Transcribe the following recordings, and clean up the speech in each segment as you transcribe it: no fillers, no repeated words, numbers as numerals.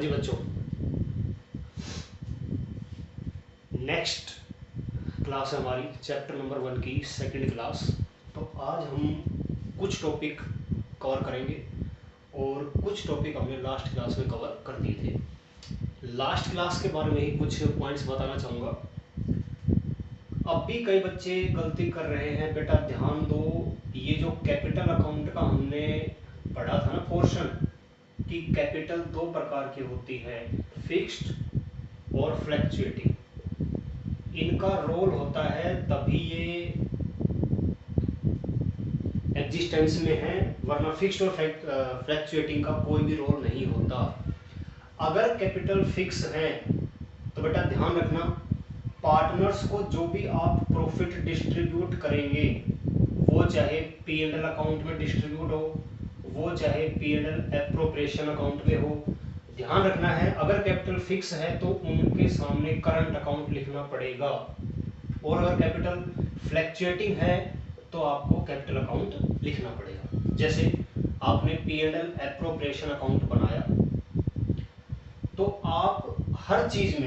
हाँ जी बच्चों, next class है हमारी चैप्टर नंबर 1 की सेकंड क्लास। तो आज हम कुछ टॉपिक कवर करेंगे और कुछ टॉपिक हमने लास्ट क्लास में कवर कर दिए थे। लास्ट क्लास के बारे में ही कुछ पॉइंट्स बताना चाहूँगा। अब भी कई बच्चे गलती कर रहे हैं, बेटा ध्यान दो। ये जो कैपिटल अकाउंट का हमने पढ़ा था ना पोर्शन, कि कैपिटल दो प्रकार की होती है, फिक्स्ड और फ्लैक्चुएटिंग। इनका रोल होता है तभी ये एग्जिस्टेंस में है, वरना फिक्स्ड और फ्लैक्चुएटिंग का कोई भी रोल नहीं होता। अगर कैपिटल फिक्स है तो बेटा ध्यान रखना, पार्टनर्स को जो भी आप प्रॉफिट डिस्ट्रीब्यूट करेंगे, वो चाहे P&L अकाउंट में डिस्ट्रीब्यूट हो, वो चाहे P&L एप्रोप्रिएशन अकाउंट में हो, ध्यान रखना है अगर कैपिटल फिक्स है तो उनके सामने करंट अकाउंट लिखना पड़ेगा, और अगर कैपिटल फ्लैक्चुएटिंग है तो आपको कैपिटल अकाउंट लिखना पड़ेगा। जैसे आपने P&L एप्रोप्रिएशन अकाउंट बनाया तो आप हर चीज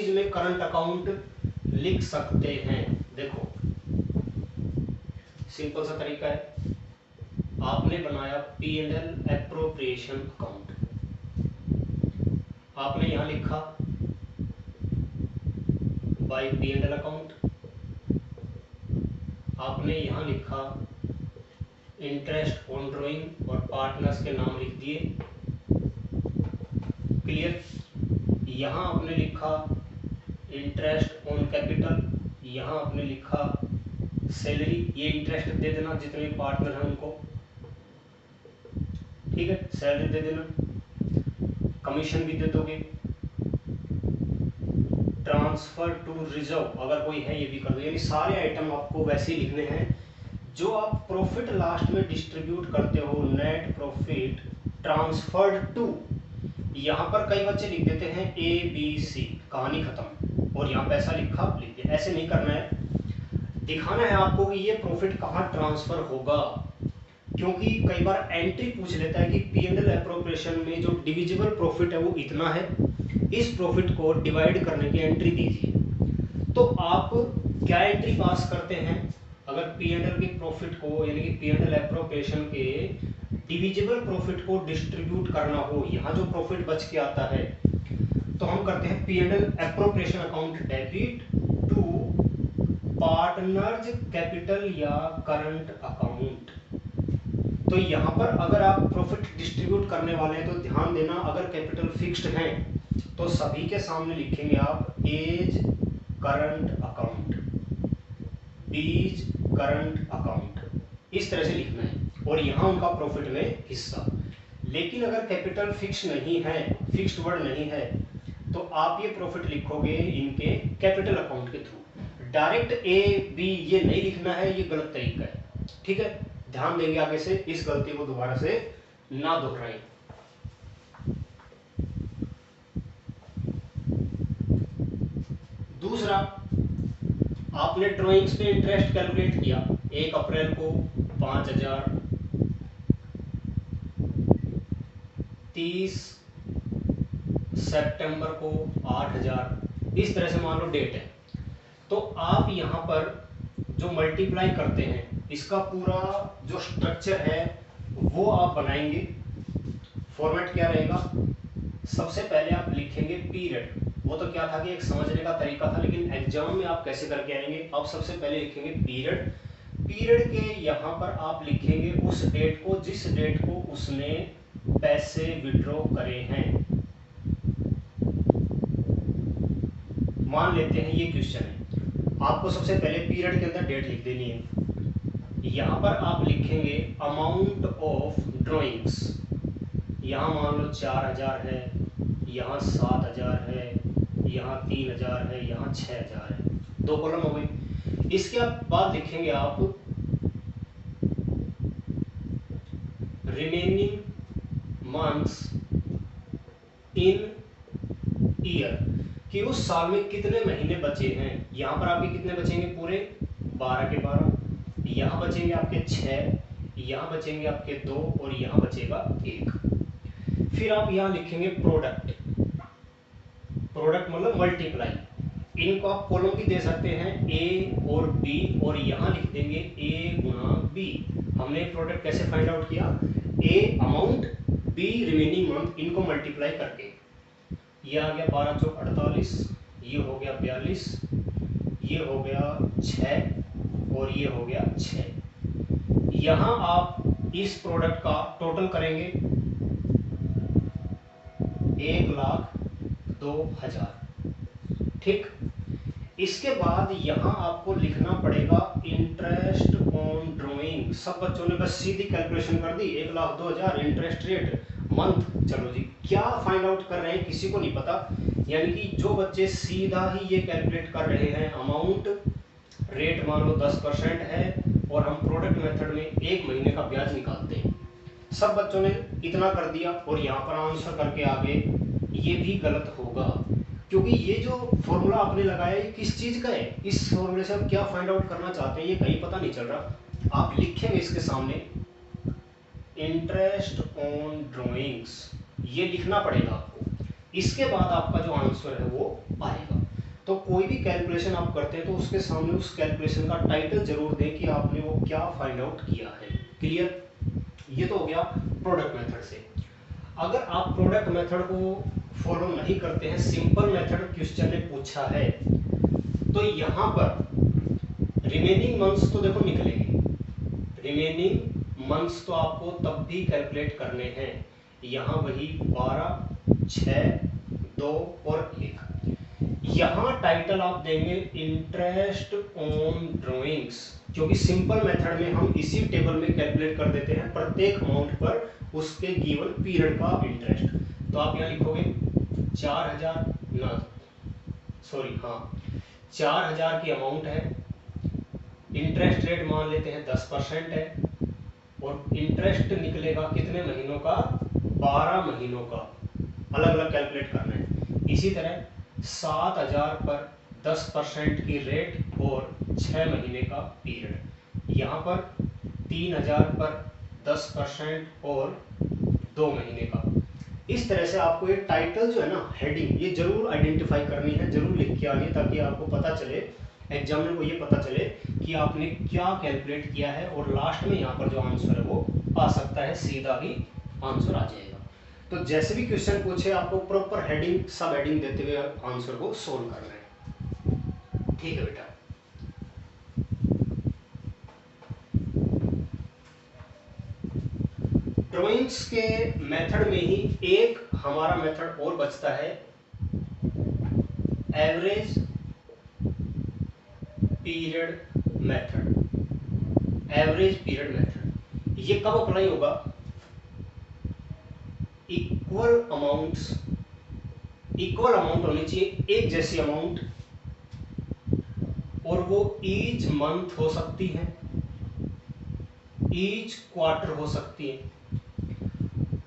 में करंट अकाउंट लिख सकते हैं। देखो सिंपल सा तरीका है, आपने बनाया P&L एप्रोप्रिएशन अकाउंट, आपने यहां लिखा बाय P&L अकाउंट, आपने यहां लिखा इंटरेस्ट ऑन ड्राइंग और पार्टनर्स के नाम लिख दिए, क्लियर। यहां आपने लिखा इंटरेस्ट ऑन कैपिटल, यहां आपने लिखा सैलरी, ये इंटरेस्ट दे देना जितने पार्टनर हैं उनको, ठीक है, सैलरी दे देना, कमीशन भी दे दोगे, ट्रांसफर टू रिजर्व अगर कोई है ये भी कर दो। यानी सारे आइटम आपको वैसे ही लिखने हैं जो आप प्रॉफिट लास्ट में डिस्ट्रीब्यूट करते हो, नेट प्रॉफिट ट्रांसफर्ड टू। यहां पर कई बच्चे लिख देते हैं ABC, कहानी खत्म, और यहाँ पैसा लिखा लिख दिया। ऐसे नहीं करना है, दिखाना है आपको कि ये प्रॉफिट कहाँ ट्रांसफर होगा, क्योंकि कई बार एंट्री पूछ लेता है कि P&L एप्रोप्रिएशन में जो डिविजिबल प्रॉफिट है वो इतना है, इस प्रॉफिट को डिवाइड करने की एंट्री दीजिए। तो आप क्या एंट्री पास करते हैं, अगर P&L के प्रॉफिट को यानी कि P&L एप्रोप्रिएशन के डिविजिबल प्रॉफिट को डिस्ट्रीब्यूट करना हो, यहाँ जो प्रॉफिट बच के आता है तो हम करते हैं P&L appropriation account debit to partners capital या करंट अकाउंट। तो यहां पर अगर आप प्रॉफिट डिस्ट्रीब्यूट करने वाले हैं तो ध्यान देना, अगर कैपिटल फिक्स्ड है तो सभी के सामने लिखेंगे आप एज करंट अकाउंट, बीज करंट अकाउंट, इस तरह से लिखना है, और यहां उनका प्रॉफिट में हिस्सा। लेकिन अगर कैपिटल फिक्स नहीं है, फिक्स्ड वर्ड नहीं है, तो आप ये प्रॉफिट लिखोगे इनके कैपिटल अकाउंट के थ्रू। डायरेक्ट AB ये नहीं लिखना है, ये गलत तरीका है, ठीक है। ध्यान देंगे आगे से इस गलती को दोबारा से ना दोहराएं। दूसरा, आपने ड्राइंग्स पे इंटरेस्ट कैलकुलेट किया, 1 अप्रैल को 5,000, 30 सितंबर को 8,000, इस तरह से मान लो डेट है। तो आप यहां पर जो मल्टीप्लाई करते हैं, इसका पूरा जो स्ट्रक्चर है वो आप बनाएंगे। फॉर्मेट क्या रहेगा, सबसे पहले आप लिखेंगे पीरियड, वो तो क्या था कि एक समझने का तरीका था, लेकिन एग्जाम में आप कैसे करके आएंगे, आप सबसे पहले लिखेंगे पीरियड, पीरियड के यहाँ पर आप लिखेंगे उस डेट को जिस डेट को उसने पैसे विड्रॉ करे हैं। मान लेते हैं ये क्वेश्चन है, आपको सबसे पहले पीरियड के अंदर डेट लिख देनी है। यहां पर आप लिखेंगे अमाउंट ऑफ ड्राइंग्स, यहां मान लो 4,000 है, यहां 7,000 है, यहां 3,000 है, यहां 6,000 है, 2 कॉलम हो गई। इसके बाद लिखेंगे आप रिमेनिंग मंथ्स इन ईयर, कि उस साल में कितने महीने बचे हैं। यहां पर आपके कितने बचेंगे, पूरे 12 के 12, यहां बचेंगे आपके 6, यहां बचेंगे आपके 2, और यहां बचेगा 1। फिर आप यहाँ लिखेंगे प्रोडक्ट, प्रोडक्ट मतलब मल्टीप्लाई। इनको आप कॉलम भी दे सकते हैं ए और बी, और यहाँ लिख देंगे ए गुणा बी। हमने प्रोडक्ट कैसे फाइंड आउट किया, ए अमाउंट, बी रिमेनिंग मंथ, इनको मल्टीप्लाई करके। ये आ गया 12 चौक 48, ये हो गया 42, ये हो गया 6 और ये हो गया 6। यहाँ आप इस प्रोडक्ट का टोटल करेंगे 1,02,000, ठीक। इसके बाद यहाँ आपको लिखना पड़ेगा इंटरेस्ट ऑन ड्रॉइंग। सब बच्चों ने बस सीधी कैलकुलेशन कर दी, 1,02,000 इंटरेस्ट रेट मंथ। चलो जी, क्या फाइंड आउट कर रहे हैं किसी को नहीं पता, यानी कि जो बच्चे सीधा ही ये कैलकुलेट कर रहे हैं, अमाउंट रेट मान लो 10% है और हम प्रोडक्ट मेथड में 1 महीने का ब्याज निकालते हैं। सब बच्चों ने इतना कर दिया और यहाँ पर आंसर करके आगे, ये भी गलत होगा, क्योंकि ये जो फॉर्मूला आपने लगाया ये किस चीज का है, इस फॉर्मूले से आप क्या फाइंड आउट करना चाहते हैं ये कहीं पता नहीं चल रहा। आप लिखेंगे इसके सामने इंटरेस्ट ऑन ड्रॉइंग्स, ये लिखना पड़ेगा आपको। इसके बाद आपका जो आंसर है वो आएगा। तो कोई भी कैलकुलेशन आप करते हैं तो उसके सामने उस कैलकुलेशन का टाइटल जरूर दें कि आपने वो क्या फाइंड आउट किया है। क्लियर? ये तो हो गया प्रोडक्ट मेथड से। अगर आप प्रोडक्ट मेथड को फॉलो नहीं करते हैं, सिंपल मेथड क्वेश्चन ने पूछा है, तो यहाँ पर रिमेनिंग मंथ्स तो देखो निकलेंगे, रिमेनिंग मंथ्स तो आपको तब भी कैलकुलेट करने हैं। यहाँ वही 12, 6, 2 और 1। यहाँ टाइटल आप देंगे इंटरेस्ट ऑन ड्रॉइंग्स, क्योंकि सिंपल मेथड में हम इसी टेबल में कैलकुलेट कर देते हैं प्रत्येक अमाउंट पर उसके गिवन पीरियड का इंटरेस्ट। तो आप यहाँ लिखोगे 4,000 की अमाउंट है, इंटरेस्ट रेट मान लेते हैं 10% है, और इंटरेस्ट निकलेगा कितने महीनों का, 12 महीनों का, अलग अलग कैलकुलेट करना है। इसी तरह 7,000 पर 10% की रेट और 6 महीने का पीरियड, यहाँ पर 3,000 पर 10% और 2 महीने का। इस तरह से आपको ये टाइटल जो है ना, हेडिंग, ये जरूर आइडेंटिफाई करनी है, जरूर लिख के आगे, ताकि आपको पता चले, एग्जामिनर को ये पता चले कि आपने क्या कैलकुलेट किया है, और लास्ट में यहाँ पर जो आंसर है वो आ सकता है, सीधा ही आंसर आ जाएगा। तो जैसे भी क्वेश्चन पूछे आपको प्रॉपर हेडिंग, सब हेडिंग देते हुए आंसर को सोल्व करना है। ठीक है बेटा। ड्राइंग्स के मेथड में ही एक हमारा मेथड और बचता है, average period method. Average period method ये कब अप्लाई होगा, इक्वल अमाउंट होनी चाहिए, एक जैसी अमाउंट, और वो ईच मंथ हो सकती है, ईच क्वार्टर हो सकती है।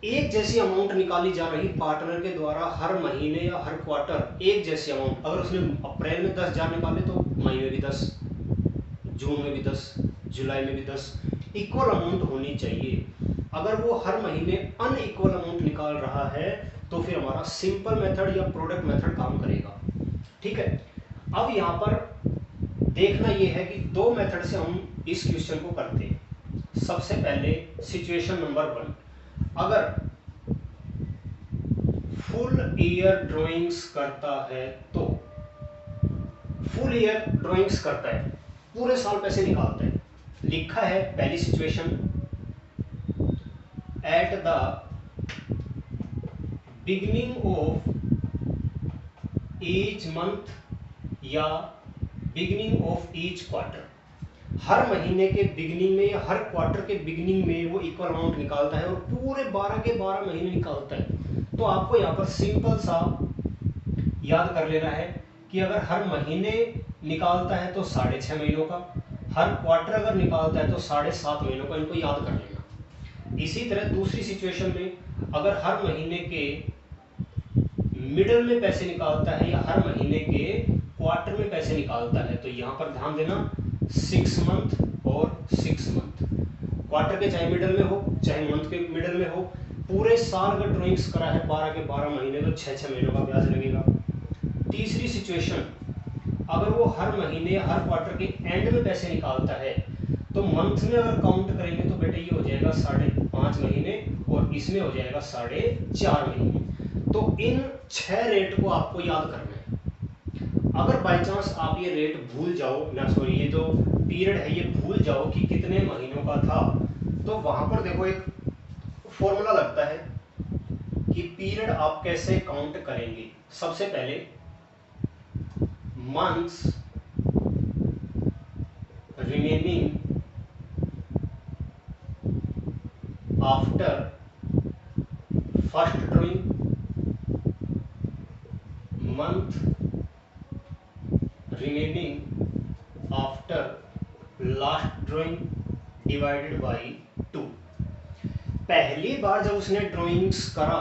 एक जैसी अमाउंट निकाली जा रही पार्टनर के द्वारा हर महीने या हर क्वार्टर, एक जैसी अमाउंट। अगर उसने अप्रैल में 10,000 निकाले तो मई में भी 10, जून में भी 10, जुलाई में भी 10, इक्वल अमाउंट होनी चाहिए। अगर वो हर महीने अनइक्वल अमाउंट निकाल रहा है तो फिर हमारा सिंपल मेथड या प्रोडक्ट मेथड काम करेगा। ठीक है। अब यहाँ पर देखना यह है कि दो मेथड से हम इस क्वेश्चन को करते हैं। सबसे पहले सिचुएशन नंबर 1, अगर फुल ईयर ड्राइंग्स करता है तो, फुल ईयर ड्राइंग्स करता है, पूरे साल पैसे निकालता है। लिखा है पहली situation, at the beginning of each month या बिगिनिंग ऑफ ईच क्वार्टर, हर महीने के बिगिनिंग में या हर क्वार्टर के बिगिनिंग में वो इक्वल अमाउंट निकालता है और पूरे 12 के 12 महीने निकालता है। तो आपको यहाँ पर सिंपल सा याद कर लेना है कि अगर हर महीने निकालता है तो 6.5 महीनों का, हर क्वार्टर अगर निकालता है तो 7.5 महीनों का, इनको याद कर लेना। इसी तरह दूसरी सिचुएशन में अगर हर महीने के मिडल में पैसे निकालता है या हर महीने के क्वार्टर में पैसे निकालता है, तो यहाँ पर ध्यान देना 6 मंथ और 6 मंथ, क्वार्टर के चाहे मिडल में हो चाहे मंथ के मिडल में हो, पूरे साल अगर ड्राइंग्स करा है 12 के 12 महीने तो 6-6 महीनों का ब्याज लगेगा। तीसरी सिचुएशन, अगर वो हर महीने हर क्वार्टर के एंड में पैसे निकालता है तो मंथ में अगर काउंट करेंगे तो बेटा ये हो जाएगा 5.5 महीने और इसमें हो जाएगा 4.5 महीने। तो इन 6 रेट को आपको याद करना है। अगर बाय चांस आप ये रेट भूल जाओ ना, सॉरी ये जो पीरियड है ये भूल जाओ कि कितने महीनों का था, तो वहां पर देखो एक फॉर्मूला लगता है कि पीरियड आप कैसे काउंट करेंगे। सबसे पहले months remaining after first drawing, month remaining after last drawing divided by 2। पहली बार जब उसने ड्राइंग्स करा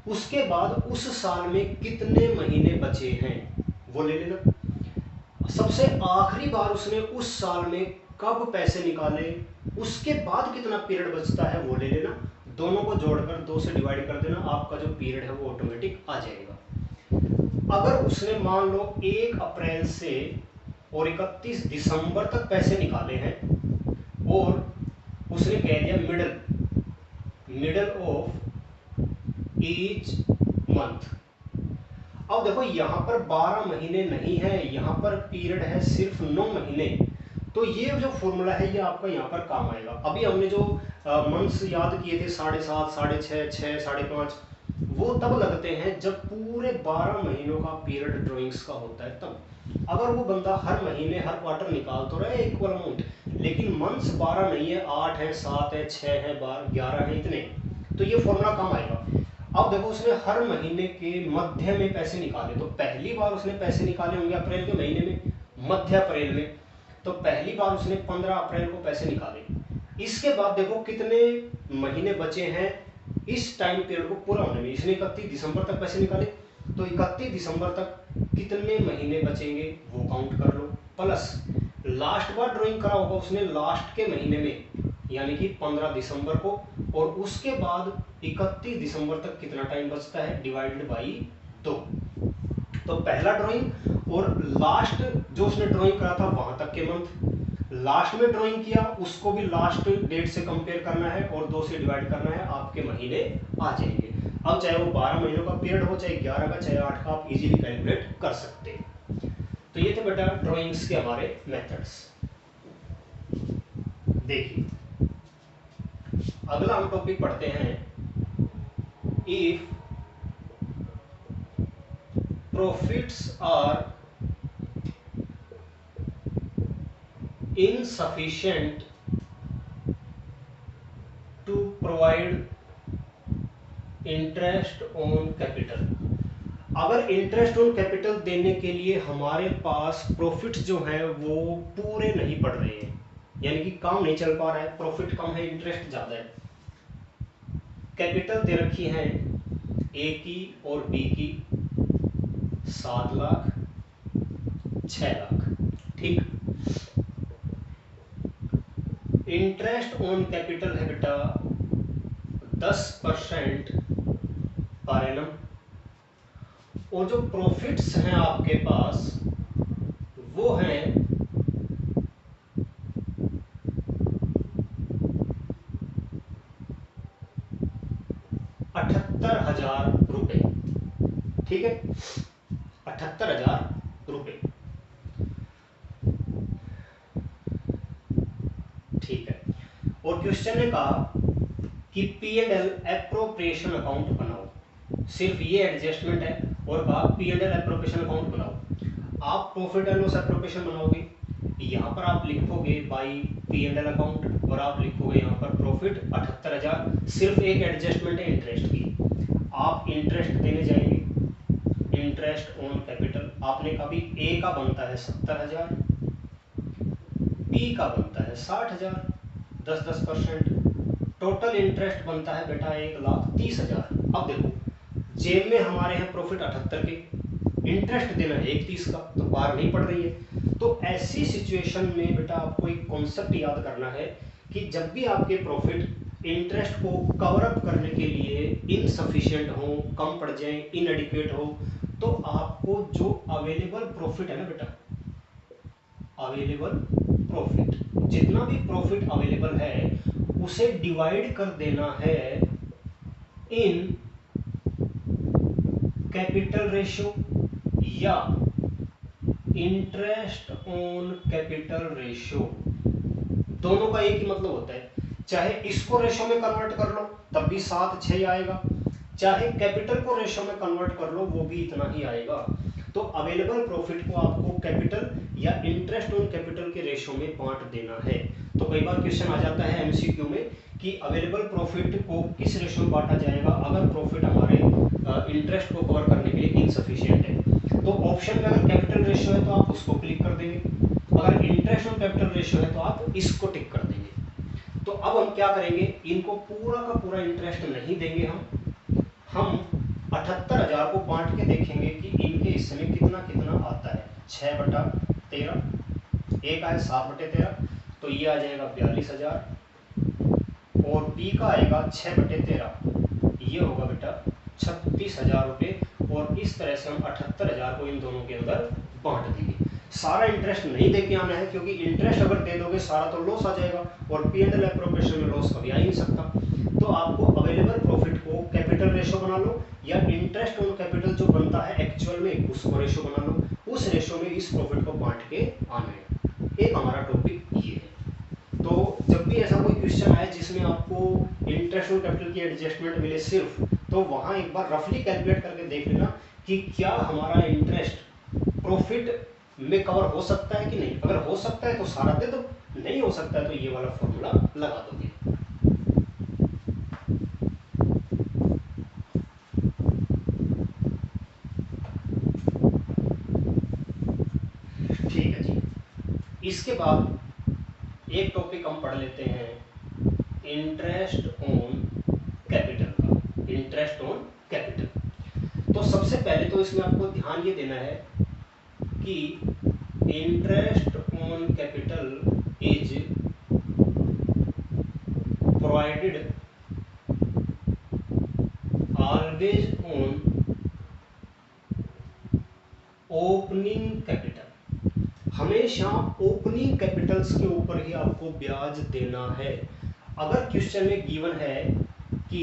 उसके बाद उस साल में कितने महीने बचे हैं वो ले लेना। सबसे आखिरी बार उसने उस साल में कब पैसे निकाले उसके बाद कितना पीरियड बचता है वो ले लेना। दोनों को जोड़कर 2 से डिवाइड कर देना, आपका जो पीरियड है वो ऑटोमेटिक आ जाएगा। अगर उसने मान लो 1 अप्रैल से और 31 दिसंबर तक पैसे निकाले हैं और उसने कह दिया मिडल ऑफ ईच मंथ। अब देखो यहां पर 12 महीने नहीं है, यहां पर पीरियड है सिर्फ 9 महीने। तो ये जो फॉर्मूला है ये आपका यहां पर काम आएगा। अभी हमने जो मंथ्स याद किए थे 7.5, 6.5, 6, 5.5, वो तब लगते हैं जब पूरे 12 महीनों का पीरियड ड्राइंग्स का होता है तब। अगर वो बंदा हर महीने हर क्वार्टर निकाल तो रहे इक्वल अमाउंट, लेकिन मंथ्स 12 नहीं है, 8 है, 7 है, 6 है, 11 है, इतने, तो ये फॉर्मूला काम आएगा। अब देखो उसने हर महीने के मध्य में पैसे निकाले, तो पहली बार उसने पैसे निकाले होंगे अप्रैल के महीने में, मध्य अप्रैल में, तो पहली बार उसने 15 अप्रैल को पैसे निकाले। इसके बाद देखो कितने महीने बचे हैं इस टाइम पीरियड को पूरा होने में। इसने 31 दिसंबर तक पैसे निकाले, तो 31 दिसंबर तक कितने महीने बचेंगे वो काउंट कर लो, प्लस लास्ट बार ड्राइंग करा होगा उसने लास्ट के महीने में यानी कि 15 दिसंबर को, और उसके बाद 31 दिसंबर तक कितना टाइम बचता है डिवाइडेड बाई 2। तो पहला ड्राइंग और लास्ट जो उसने ड्राइंग करा था वहां तक के मंथ, लास्ट में ड्राइंग किया उसको भी लास्ट डेट से कंपेयर करना है और 2 से डिवाइड करना है, आपके महीने आ जाएंगे। अब चाहे वो 12 महीनों का पीरियड हो, चाहे 11 का, चाहे 8 का, आप इजीली कैलकुलेट कर सकते हैं। तो ये थे बेटा ड्राइंग्स के हमारे मेथड्स। देखिए अगला हम टॉपिक पढ़ते हैं, if profits are insufficient to provide interest on capital। अगर इंटरेस्ट ऑन कैपिटल देने के लिए हमारे पास प्रॉफिट्स जो हैं वो पूरे नहीं पड़ रहे हैं, यानी कि काम नहीं चल पा रहा है, प्रॉफिट कम है इंटरेस्ट ज्यादा है। कैपिटल दे रखी है ए की और बी की 7 लाख 6 लाख, ठीक। इंटरेस्ट ऑन कैपिटल है बेटा 10% पर एनम, और जो प्रॉफिट्स हैं आपके पास वो हैं 78,000 रुपए, ठीक है, 78,000 रुपए, ठीक है। और क्वेश्चन ने कहा कि P&L एप्रोप्रिएशन अकाउंट बनाओ, सिर्फ ये एडजस्टमेंट है, और कहा P&L एप्रोप्रिएशन अकाउंट बनाओ। आप प्रॉफिट एंड लॉस एप्रोप्रिएशन बनाओगे, यहाँ पर आप लिखोगे बाई P&L अकाउंट और आप लिखोगे यहाँ पर प्रॉफिट 78,000, सिर्फ एक एडजस्टमेंट है इंटरेस्ट की। आप इंटरेस्ट देने जाएंगे, इंटरेस्ट ऑन कैपिटल आपने कभी ए का बनता है 70,000, बी का बनता है 60,000, 10%, टोटल इंटरेस्ट बनता है बेटा 1,30,000। अब देखो जेब में हमारे यहाँ प्रॉफिट 78 के, इंटरेस्ट देना है 31 का, तो पार नहीं पड़ रही है। तो ऐसी सिचुएशन में बेटा आपको एक कॉन्सेप्ट याद करना है कि जब भी आपके प्रॉफिट इंटरेस्ट को कवर अप करने के लिए इनसफिशिएंट हो, कम पड़ जाए, इनएडिक्वेट हो, तो आपको जो अवेलेबल प्रॉफिट है ना बेटा, अवेलेबल प्रॉफिट, जितना भी प्रॉफिट अवेलेबल है उसे डिवाइड कर देना है इन कैपिटल रेशियो या इंटरेस्ट ऑन कैपिटल रेशियो। दोनों का एक ही मतलब होता है, चाहे इसको रेशियो में कन्वर्ट कर लो तब भी 7 6 आएगा, चाहे कैपिटल को रेशियो में कन्वर्ट कर लो वो भी इतना ही आएगा। तो अवेलेबल प्रॉफिट को आपको कैपिटल या इंटरेस्ट ऑन कैपिटल के रेशियो में बांट देना है। तो कई बार क्वेश्चन आ जाता है एमसीक्यू में कि अवेलेबल प्रॉफिट को किस रेशियो में बांटा जाएगा अगर प्रॉफिट हमारे इंटरेस्ट को कवर करने के लिए इनसफिशिएंट है। तो ऑप्शन में अगर कैपिटल रेशियो है तो आप उसको क्लिक कर देंगे, अगर इंटरेस्ट ऑन कैपिटल रेशियो है तो आप इसको टिक कर देंगे। तो अब हम क्या करेंगे, इनको पूरा का पूरा इंटरेस्ट नहीं देंगे, हम 78,000 को बांट के देखेंगे कि इनके हिस्से में कितना कितना आता है। 6/13, एक आए 7/13, तो ये आ जाएगा 42,000, और बी का आएगा 6/13, ये होगा बेटा 36,000 रुपये। और इस तरह से हम 78,000 को इन दोनों के अंदर बांट देंगे। सारा इंटरेस्ट नहीं दे के आना है, क्योंकि इंटरेस्ट अगर दे दोगे सारा तो लॉस आ जाएगा, और P&L एप्रोप्रिएशन में लॉस कभी आ ही नहीं सकता। तो आपको अवेलेबल प्रॉफिट को कैपिटल रेशियो बना लो या इंटरेस्ट ऑन कैपिटल जो बनता है एक्चुअल में उसको रेशियो बना लो, उस रेशियो में इस प्रॉफिट को बांट के आना है। एक हमारा टॉपिक ये है। तो जब भी ऐसा कोई क्वेश्चन आए जिसमें आपको इंटरेस्ट ऑन कैपिटल की एडजस्टमेंट मिले सिर्फ, तो वहां एक बार रफली कैलकुलेट करके देख लेना कि क्या हमारा इंटरेस्ट प्रॉफिट में कवर हो सकता है कि नहीं। अगर हो सकता है तो सारा दे दो, नहीं हो सकता है तो ये वाला फॉर्मूला लगा दोगे। ठीक है जी। इसके बाद एक टॉपिक हम पढ़ लेते हैं इंटरेस्ट ऑन कैपिटल का। इंटरेस्ट ऑन कैपिटल, तो सबसे पहले तो इसमें आपको ध्यान ये देना है कि interest on capital is provided always on opening capital. हमेशा ओपनिंग कैपिटल्स के ऊपर ही आपको ब्याज देना है। अगर क्वेश्चन में गिवन है कि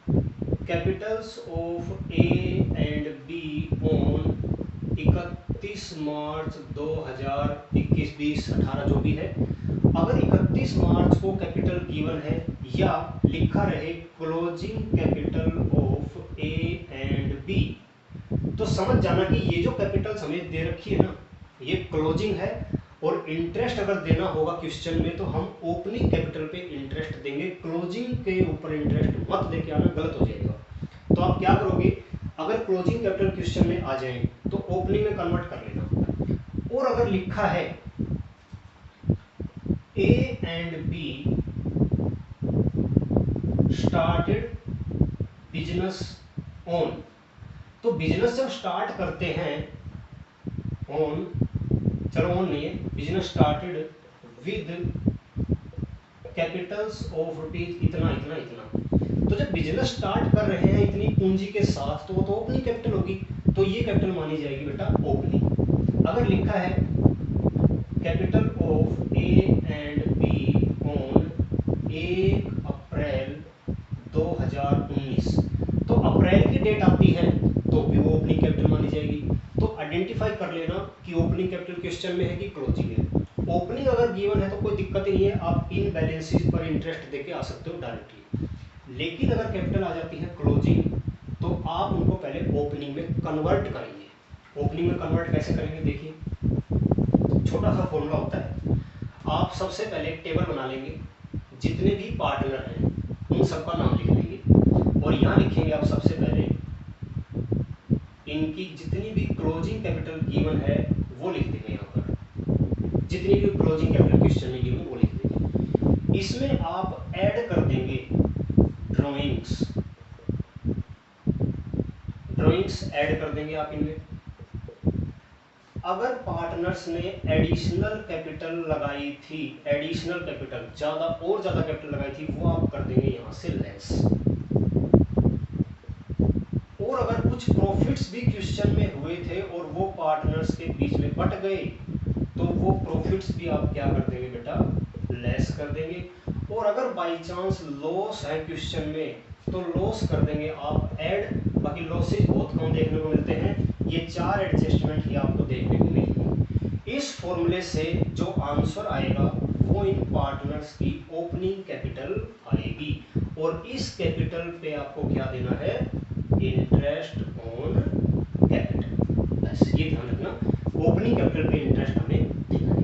Capitals of A and be on 31 मार्च 2021, 20, 18 जो भी है, अगर 31 मार्च को कैपिटल गिवन है या लिखा रहे closing capital of A and B, तो समझ जाना कि ये जो कैपिटल्स हमें दे रखी है ना, ये क्लोजिंग है, और इंटरेस्ट अगर देना होगा क्वेश्चन में तो हम ओपनिंग कैपिटल पे इंटरेस्ट देंगे, क्लोजिंग के ऊपर इंटरेस्ट मत लेके आना, गलत हो जाएगा। तो आप क्या करोगे, अगर क्लोजिंग कैपिटल क्वेश्चन में आ जाए तो ओपनिंग में कन्वर्ट कर लेना, और अगर लिखा है ए and be started business on, तो बिजनेस जब स्टार्ट करते हैं ऑन, चलो ऑन नहीं है, business started with Capitals of rupees इतना इतना इतना, तो जब बिजनेस स्टार्ट कर रहे हैं इतनी पूंजी के साथ तो वो तो ओपनिंग कैपिटल होगी, तो ये कैपिटल मानी जाएगी बेटा ओपनिंग। अगर लिखा है capital of A and be on 1 अप्रैल 2019, तो अप्रैल की डेट आती है तो भी वो ओपनिंग कैपिटल मानी जाएगी। तो आइडेंटिफाई कर लेना कि ओपनिंग कैपिटल क्वेश्चन में है कि क्लोजिंग है। ओपनिंग अगर गिवन है तो कोई दिक्कत ही नहीं है, आप इन बैलेंसेस पर इंटरेस्ट देके आ सकते हो डायरेक्टली। लेकिन अगर कैपिटल आ जाती है क्लोजिंग तो आप उनको पहले ओपनिंग में कन्वर्ट करेंगे। ओपनिंग में कन्वर्ट कैसे करेंगे, देखिए छोटा सा फॉर्मूला होता है। आप सबसे पहले एक टेबल बना लेंगे, जितने भी पार्टनर हैं उन सबका नाम लिख लेंगे, और यहाँ लिखेंगे आप सबसे पहले इनकी जितनी भी क्लोजिंग कैपिटल गिवन है वो लिख देंगे। यहाँ पर जितनी भी क्लोजिंग कैपिटल क्वेश्चन में गिवन वो लिख देंगे। इसमें आप ऐड कर देंगे ड्राइंग्स, ड्राइंग्स ऐड कर देंगे आप इनमें। अगर पार्टनर्स ने एडिशनल कैपिटल लगाई थी, एडिशनल कैपिटल ज्यादा और ज्यादा कैपिटल लगाई थी, वो आप कर देंगे यहां से लेस। और अगर कुछ प्रॉफिट्स भी क्वेश्चन में हुए थे और वो पार्टनर्स के बीच में बट गए, तो वो प्रॉफिट्स भी आप क्या कर देंगे बेटा, लेस कर देंगे। और अगर बाय चांस लॉस है क्वेश्चन में, तो लॉस कर देंगे आप ऐड। बाकी लॉसेज बहुत कम देखने को मिलते हैं, ये 4 एडजस्टमेंट ही आपको देखने को मिलेंगे। इस फॉर्मूले से जो आंसर आएगा वो इन पार्टनर्स की ओपनिंग कैपिटल आएगी, और इस कैपिटल पे आपको क्या देना है, इंटरेस्ट ऑन कैपिटल। बस ये ध्यान रखना, ओपनिंग कैपिटल पे इंटरेस्ट हमें देना है।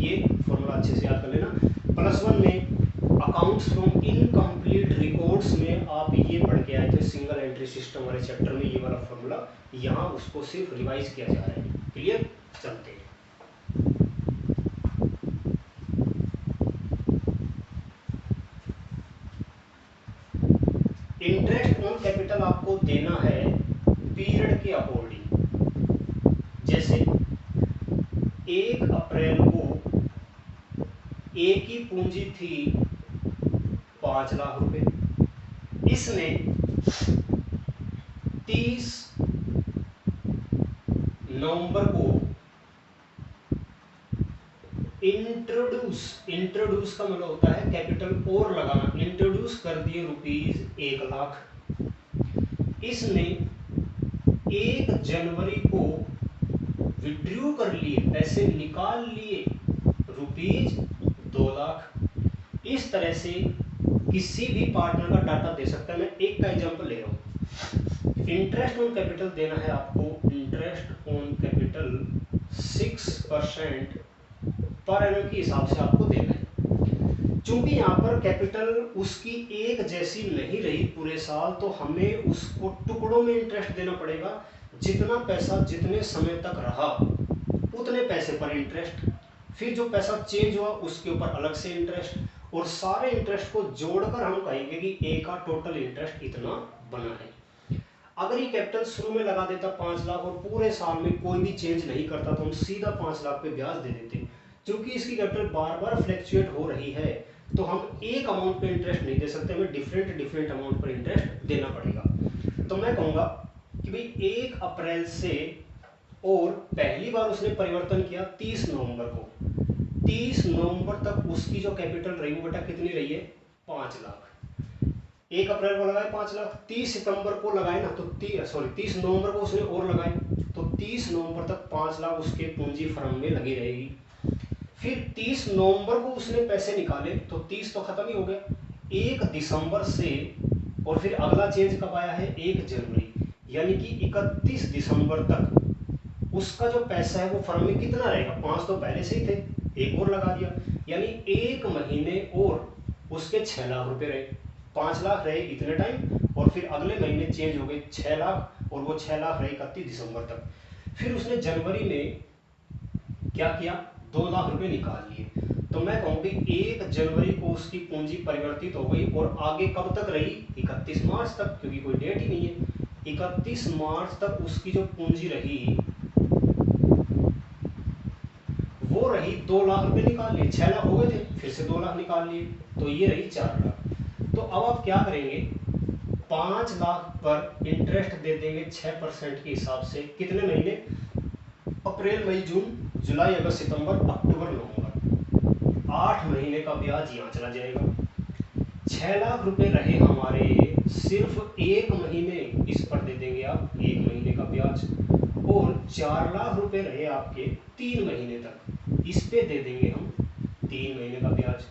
ये फॉर्मूला अच्छे से याद कर लेना। +1 में अकाउंट्स फ्रॉम इनकम्प्लीट रिकॉर्ड्स में आप ये पढ़ के आए थे, सिंगल एंट्री सिस्टम वाले चैप्टर में ये वाला फॉर्मूला, यहाँ उसको सिर्फ रिवाइज किया जा रहा है। क्लियर, चलते हैं। इंटरेस्ट ऑन कैपिटल आपको देना है पीरियड के अकॉर्डिंग। जैसे 1 अप्रैल को ए की पूंजी थी 5 लाख रुपए, इसने 30 नवंबर को इंट्रोड्यूस का मतलब होता है कैपिटल और लगाना, इंट्रोड्यूस कर दिए ₹1 लाख। इसने 1 जनवरी को विड्रॉ कर लिए, पैसे निकाल लिए ₹2 लाख। इस तरह से किसी भी पार्टनर का डाटा दे सकता है। मैं एक का एग्जांपल ले रहा हूं। इंटरेस्ट ऑन कैपिटल देना है आपको, interest on capital 6% per annum के हिसाब से आपको देना है। चूंकि यहाँ पर कैपिटल उसकी एक जैसी नहीं रही पूरे साल, तो हमें उसको टुकड़ों में इंटरेस्ट देना पड़ेगा। जितना पैसा जितने समय तक रहा उतने पैसे पर इंटरेस्ट, फिर जो पैसा चेंज हुआ उसके ऊपर अलग से इंटरेस्ट, और सारे इंटरेस्ट को जोड़कर हम कहेंगे कि ए का टोटल इंटरेस्ट इतना बना है। अगर ये कैपिटल शुरू में लगा देता 5 लाख और पूरे साल में कोई भी चेंज नहीं करता, तो हम सीधा 5 लाख पे ब्याज दे देते। क्योंकि इसकी कैपिटल बार बार फ्लैक्चुएट हो रही है, तो हम एक अमाउंट पे इंटरेस्ट नहीं दे सकते, हमें डिफरेंट अमाउंट पर इंटरेस्ट देना पड़ेगा। तो मैं कहूँगा कि भाई 1 अप्रैल से, और पहली बार उसने परिवर्तन किया 30 नवंबर को, 30 नवंबर तक उसकी जो कैपिटल रही वो बेटा कितनी रही है, 5 लाख। 1 अप्रैल को लगाए 5 लाख, 30 सितंबर को लगाए ना, तो 30 नवंबर को उसने और लगाए, तो 30 नवंबर तक 5 लाख उसके पूंजी फर्म में लगी रहेगी। फिर 30 नवंबर को उसने पैसे निकाले, तो 30 तो खत्म ही हो गया। 1 दिसंबर से, और फिर अगला चेंज कब आया है, 1 जनवरी, यानी कि 31 दिसंबर तक उसका जो पैसा है वो फर्म में कितना रहेगा, 5 तो पहले से ही थे, एक और लगा दिया, यानी 1 महीने और उसके 6 लाख रुपए रहे। 5 लाख रहे इतने टाइम, और फिर अगले महीने चेंज हो गए 6 लाख, और वो 6 लाख रहे 31 दिसंबर तक। फिर उसने जनवरी में क्या किया, 2 लाख रुपए निकाल लिए। तो मैं कहूँगी 1 जनवरी को उसकी पूंजी परिवर्तित हो गई, और आगे कब तक रही, 31 मार्च तक, क्योंकि कोई डेट ही नहीं है। 31 मार्च तक उसकी जो पूंजी रही वो रही 2 लाख रुपए निकाल लिए, 6 लाख हो गए थे, फिर से 2 लाख निकाल लिए, तो ये रही 4 लाख। तो अब आप क्या करेंगे, 5 लाख पर इंटरेस्ट दे देंगे 6% के हिसाब से। कितने महीने, अप्रैल मई जून जुलाई अगस्त सितंबर अक्टूबर नवंबर, 8 महीने का ब्याज यहाँ चला जाएगा। 6 लाख रुपए रहे हमारे, सिर्फ 1 महीने इस पर दे देंगे आप 1 महीने का ब्याज, और 4 लाख रुपए रहे आपके 3 महीने तक, इस पे दे देंगे हम 3 महीने का ब्याज।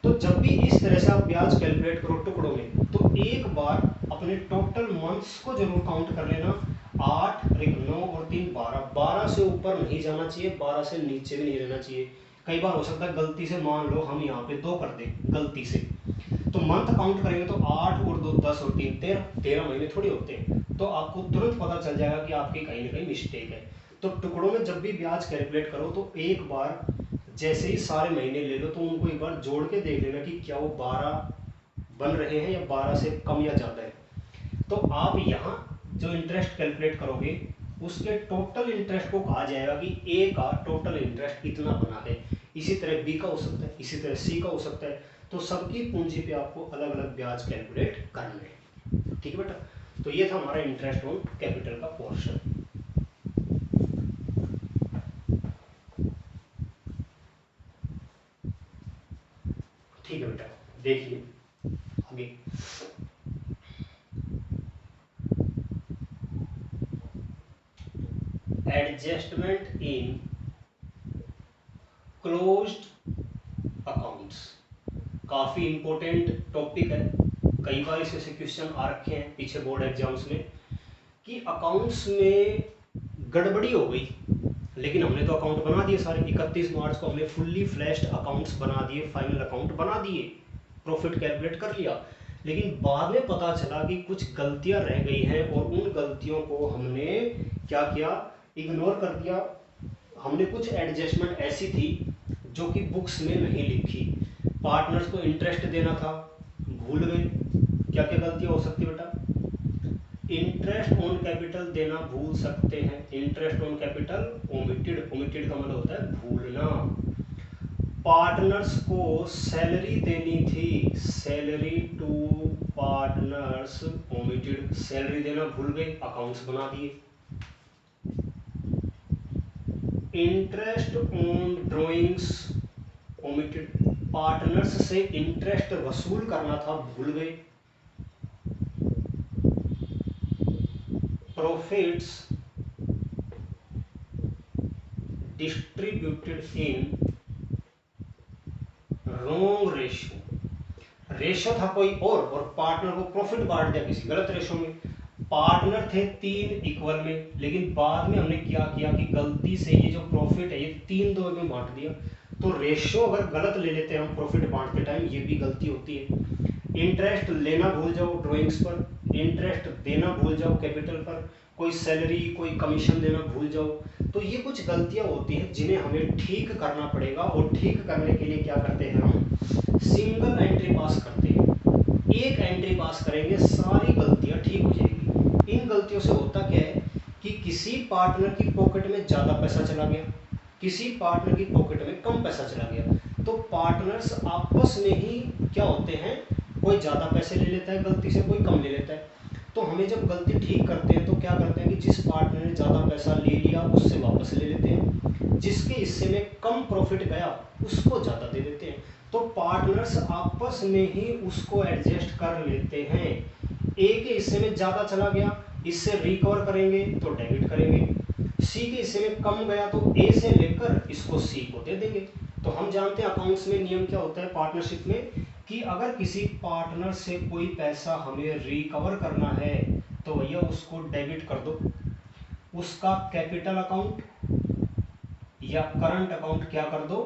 तो जब भी इस तरह से आप ब्याज कैलकुलेट करो टुकड़ों में, तो एक बार अपने टोटल मंथ्स को जरूर काउंट कर लेना। 8 और 1 9 और 3 12, 12 से ऊपर नहीं जाना चाहिए, 12 से नीचे भी नहीं रहना चाहिए। कई बार हो सकता है गलती से मान लो हम यहाँ पे 2 कर दें गलती से, तो मंथ काउंट करेंगे तो 8 और 2 10 और 3 13 महीने थोड़ी होते हैं, तो आपको तुरंत पता चल जाएगा कि आपकी कहीं ना कहीं मिस्टेक है। तो टुकड़ों में जब भी ब्याज कैलकुलेट करो, तो एक बार जैसे ही सारे महीने ले लो, तो उनको एक बार जोड़ के देख लेना कि क्या वो 12 बन रहे हैं या 12 से कम या ज़्यादा है। तो आप यहाँ जो इंटरेस्ट कैलकुलेट करोगे उसके टोटल इंटरेस्ट को कहा जाएगा कि ए का टोटल इंटरेस्ट इतना बना है। इसी तरह बी का हो सकता है, इसी तरह सी का हो सकता है। तो सबकी पूंजी पे आपको अलग अलग ब्याज कैलकुलेट करने हैं। ठीक है बेटा, तो ये था हमारा इंटरेस्ट ऑन कैपिटल का पोर्शन। ठीक है बेटा, देखिए आगे। एडजस्टमेंट इन क्लोज्ड अकाउंट्स काफी इंपॉर्टेंट टॉपिक है। कई बार इससे क्वेश्चन आ रखे हैं पीछे बोर्ड एग्जाम्स में कि अकाउंट्स में गड़बड़ी हो गई, लेकिन हमने तो अकाउंट बना दिए सारे। 31 मार्च को हमने फुल्ली फ्लैश्ड अकाउंट्स बना दिए, फाइनल अकाउंट बना दिए, प्रॉफिट कैलकुलेट कर लिया। लेकिन बाद में पता चला कि कुछ गलतियां रह गई हैं और उन गलतियों को हमने क्या किया, इग्नोर कर दिया। हमने कुछ एडजस्टमेंट ऐसी थी जो कि बुक्स में नहीं लिखी। पार्टनर्स को इंटरेस्ट देना था, भूल गए। क्या क्या गलतियां हो सकती है बेटा? इंटरेस्ट ऑन कैपिटल देना भूल सकते हैं। Interest on capital omitted, omitted का मतलब होता है भूलना। पार्टनर्स को सैलरी देनी थी, salary to partners omitted, salary देना भूल गए, अकाउंट्स बना दिए। Interest on drawings omitted, partners से इंटरेस्ट वसूल करना था, भूल गए। Profits distributed in wrong ratio, ratio था कोई और पार्टनर को प्रॉफिट बांट दिया किसी गलत रेशियो में। पार्टनर थे 3 इक्वल में, लेकिन बाद में हमने क्या किया कि गलती से ये जो प्रॉफिट है ये 3 दो में बांट दिया। तो रेशियो अगर गलत ले लेते हैं हम प्रॉफिट बांटते टाइम, ये भी गलती होती है। इंटरेस्ट लेना भूल जाओ ड्राइंग्स पर, इंटरेस्ट देना भूल जाओ कैपिटल पर, कोई सैलरी कोई कमीशन देना भूल जाओ। तो ये कुछ गलतियां होती हैं जिन्हें हमें ठीक करना पड़ेगा, और ठीक करने के लिए क्या करते हैं हम, सिंगल एंट्री पास करते हैं। एक एंट्री पास करेंगे, सारी गलतियां ठीक हो जाएगी। इन गलतियों से होता क्या है कि किसी पार्टनर की पॉकेट में ज्यादा पैसा चला गया, किसी पार्टनर की पॉकेट में कम पैसा चला गया। तो पार्टनर्स आपस में ही क्या होते हैं, कोई ज्यादा पैसे ले लेता है गलती से, कोई कम ले लेता है। तो हमें जब गलती ठीक करते हैं तो क्या करते हैं कि जिस पार्टनर ने ज्यादा पैसा ले लिया उससे वापस ले लेते हैं, जिसके हिस्से में कम प्रॉफिट गया उसको ज्यादा दे देते हैं। तो पार्टनर्स आपस में ही उसको एडजस्ट कर लेते हैं। ए के हिस्से में ज्यादा चला गया, इससे रिकवर करेंगे तो डेबिट करेंगे। सी के हिस्से में कम गया तो ए से लेकर इसको सी को दे देंगे। तो हम जानते हैं अकाउंट्स में नियम क्या होता है पार्टनरशिप में, कि अगर किसी पार्टनर से कोई पैसा हमें रिकवर करना है तो भैया उसको डेबिट कर दो, उसका कैपिटल अकाउंट या करंट अकाउंट क्या कर दो,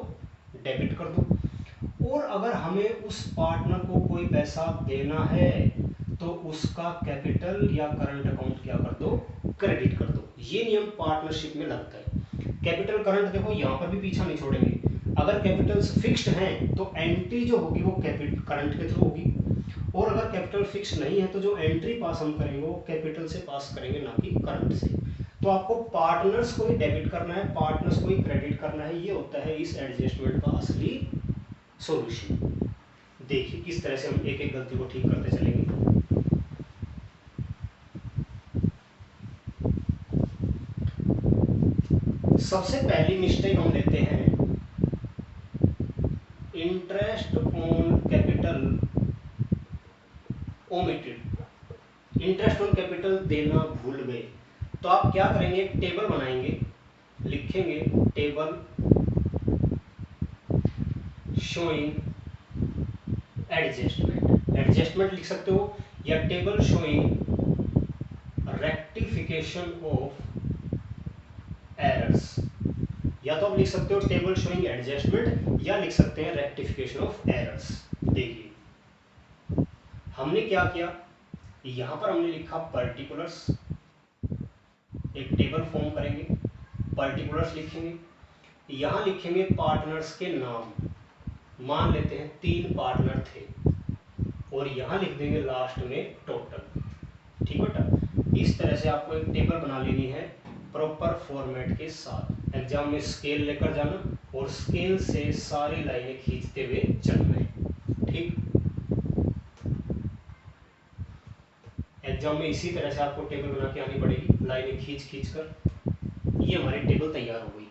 डेबिट कर दो। और अगर हमें उस पार्टनर को कोई पैसा देना है तो उसका कैपिटल या करंट अकाउंट क्या कर दो, क्रेडिट कर दो। ये नियम पार्टनरशिप में लगता है। कैपिटल करंट देखो यहाँ पर भी पीछा नहीं छोड़ेंगे। अगर कैपिटल्स फिक्स्ड हैं तो एंट्री जो होगी वो कैपिटल करंट के थ्रू होगी, और अगर कैपिटल फिक्स नहीं है तो जो एंट्री पास हम करेंगे वो कैपिटल से पास करेंगे, ना कि करंट से। तो आपको पार्टनर्स को ही डेबिट करना है, पार्टनर्स को ही क्रेडिट करना है। ये होता है इस एडजस्टमेंट का असली सॉल्यूशन। देखिए किस तरह से हम एक एक गलती को ठीक करते चलेंगे। सबसे पहली मिस्टेक हम लेते हैं interest on capital omitted, interest on capital देना भूल गए। तो आप क्या करेंगे, एक टेबल बनाएंगे, लिखेंगे टेबल शोइंग एडजस्टमेंट, एडजस्टमेंट लिख सकते हो, या table showing rectification of errors, या तो आप लिख सकते हो टेबल शोइंग एडजस्टमेंट या लिख सकते हैं रेक्टिफिकेशन ऑफ एरर्स। देखिए हमने क्या किया, यहां पर हमने लिखा पर्टिकुलर्स, एक टेबल फॉर्म करेंगे, पर्टिकुलर्स लिखेंगे, यहां लिखेंगे पार्टनर्स के नाम, मान लेते हैं 3 पार्टनर थे, और यहां लिख देंगे लास्ट में टोटल। ठीक बेटा, इस तरह से आपको एक टेबल बना लेनी है प्रॉपर फॉर्मेट के साथ। एग्जाम में स्केल लेकर जाना और स्केल से सारी लाइनें खींचते हुए चलना है, ठीक। एग्जाम में इसी तरह से आपको टेबल बना के आनी पड़ेगी, लाइनें खींच खींच कर। ये हमारी टेबल तैयार हो गई।